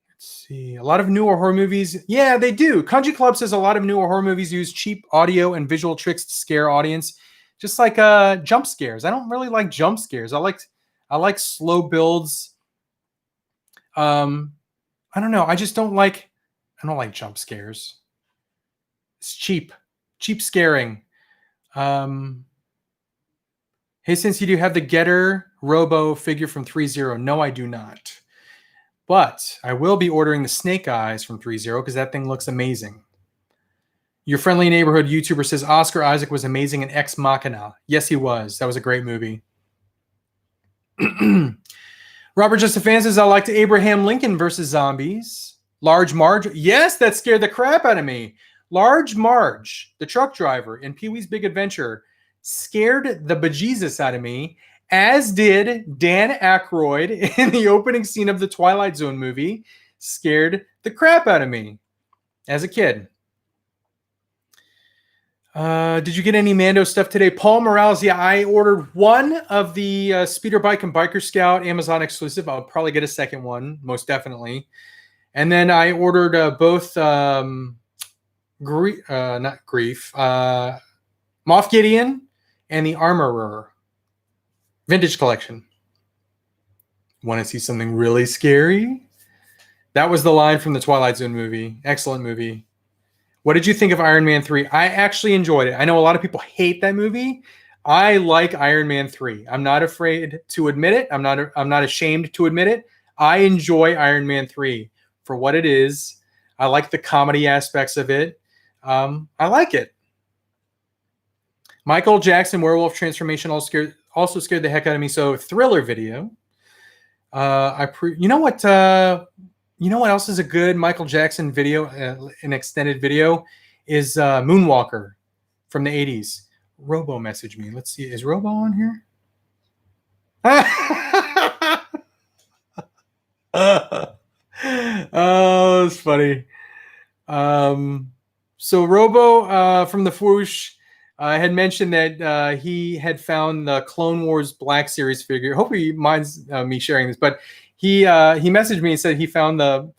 Let's see. A lot of newer horror movies. Yeah, they do. Country Club says a lot of newer horror movies use cheap audio and visual tricks to scare audience, just like jump scares. I don't really like jump scares. I like slow builds. I don't know. I don't like jump scares. It's cheap scaring. Hey, since you do have the Getter Robo figure from 3.0, no, I do not. But I will be ordering the Snake Eyes from 3.0 because that thing looks amazing. Your friendly neighborhood YouTuber says Oscar Isaac was amazing in Ex Machina. Yes, he was. That was a great movie. Robert Just a Fan says, I liked Abraham Lincoln versus Zombies. Large Marge. Yes, that scared the crap out of me. Large Marge, the truck driver in Pee-wee's Big Adventure, scared the bejesus out of me, as did Dan Aykroyd in the opening scene of the Twilight Zone movie. Scared the crap out of me as a kid. Did you get any Mando stuff today? Paul Morales, yeah, I ordered one of the Speeder Bike and Biker Scout Amazon exclusive. I'll probably get a second one, most definitely. And then I ordered both Moff Gideon and the Armorer Vintage Collection. Want to see something really scary? That was the line from the Twilight Zone movie. Excellent movie. What did you think of Iron Man 3? I actually enjoyed it. I know a lot of people hate that movie. I like Iron Man 3. I'm not afraid to admit it. I'm not ashamed to admit it. I enjoy Iron Man 3 for what it is. I like the comedy aspects of it. I like it. Michael Jackson werewolf transformation also scared the heck out of me. So Thriller video. You know what else is a good Michael Jackson video, an extended video, is Moonwalker from the 80s. Robo messaged me. Let's see. Is Robo on here? Oh, it's funny. So Robo from the Fwoosh had mentioned that he had found the Clone Wars Black Series figure. Hope he minds me sharing this, but he messaged me and said he found the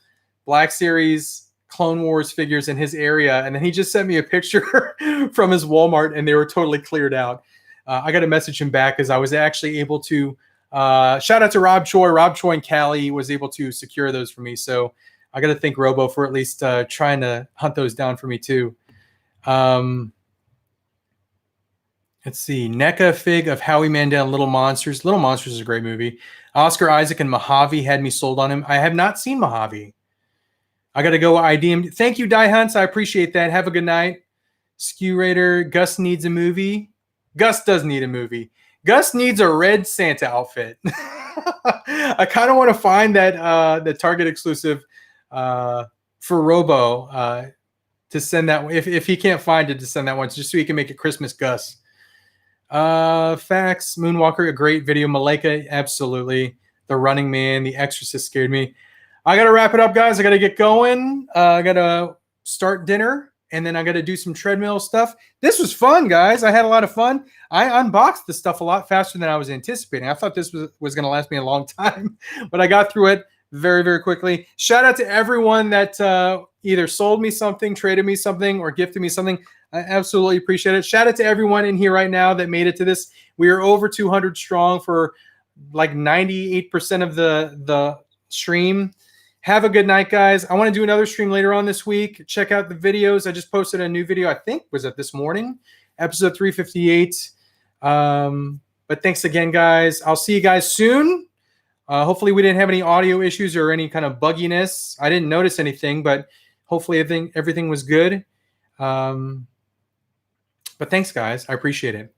Black Series Clone Wars figures in his area, and then he just sent me a picture from his Walmart, and they were totally cleared out. I got to message him back because I was actually able to shout out to Rob Choi. Rob Choi and Callie was able to secure those for me, so I got to thank Robo for at least trying to hunt those down for me too. Let's see. NECA fig of Howie Mandel and Little Monsters. Little Monsters is a great movie. Oscar Isaac and Mojave had me sold on him. I have not seen Mojave. I got to go ID him. Thank you, Die Hunts. I appreciate that. Have a good night. Skew Raider. Gus needs a movie. Gus does need a movie. Gus needs a red Santa outfit. I kind of want to find that the Target exclusive for Robo to send that if he can't find it, to send that one just so he can make it Christmas Gus. Facts. Moonwalker, a great video. Malika, absolutely. The Running Man, The Exorcist scared me. I gotta wrap it up, guys. I gotta get going. I gotta start dinner, and then I gotta do some treadmill stuff. This was fun, guys. I had a lot of fun. I unboxed the stuff a lot faster than I was anticipating. I thought this was gonna last me a long time, but I got through it very, very quickly. Shout out to everyone that either sold me something, traded me something, or gifted me something. I absolutely appreciate it. Shout out to everyone in here right now that made it to this. We are over 200 strong for like 98% of the stream. Have a good night, guys. I want to do another stream later on this week. Check out the videos. I just posted a new video, I think, was it this morning? Episode 358. But thanks again, guys. I'll see you guys soon. Hopefully we didn't have any audio issues or any kind of bugginess. I didn't notice anything, but hopefully everything was good. But thanks, guys. I appreciate it.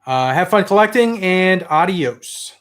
Have fun collecting, and adios.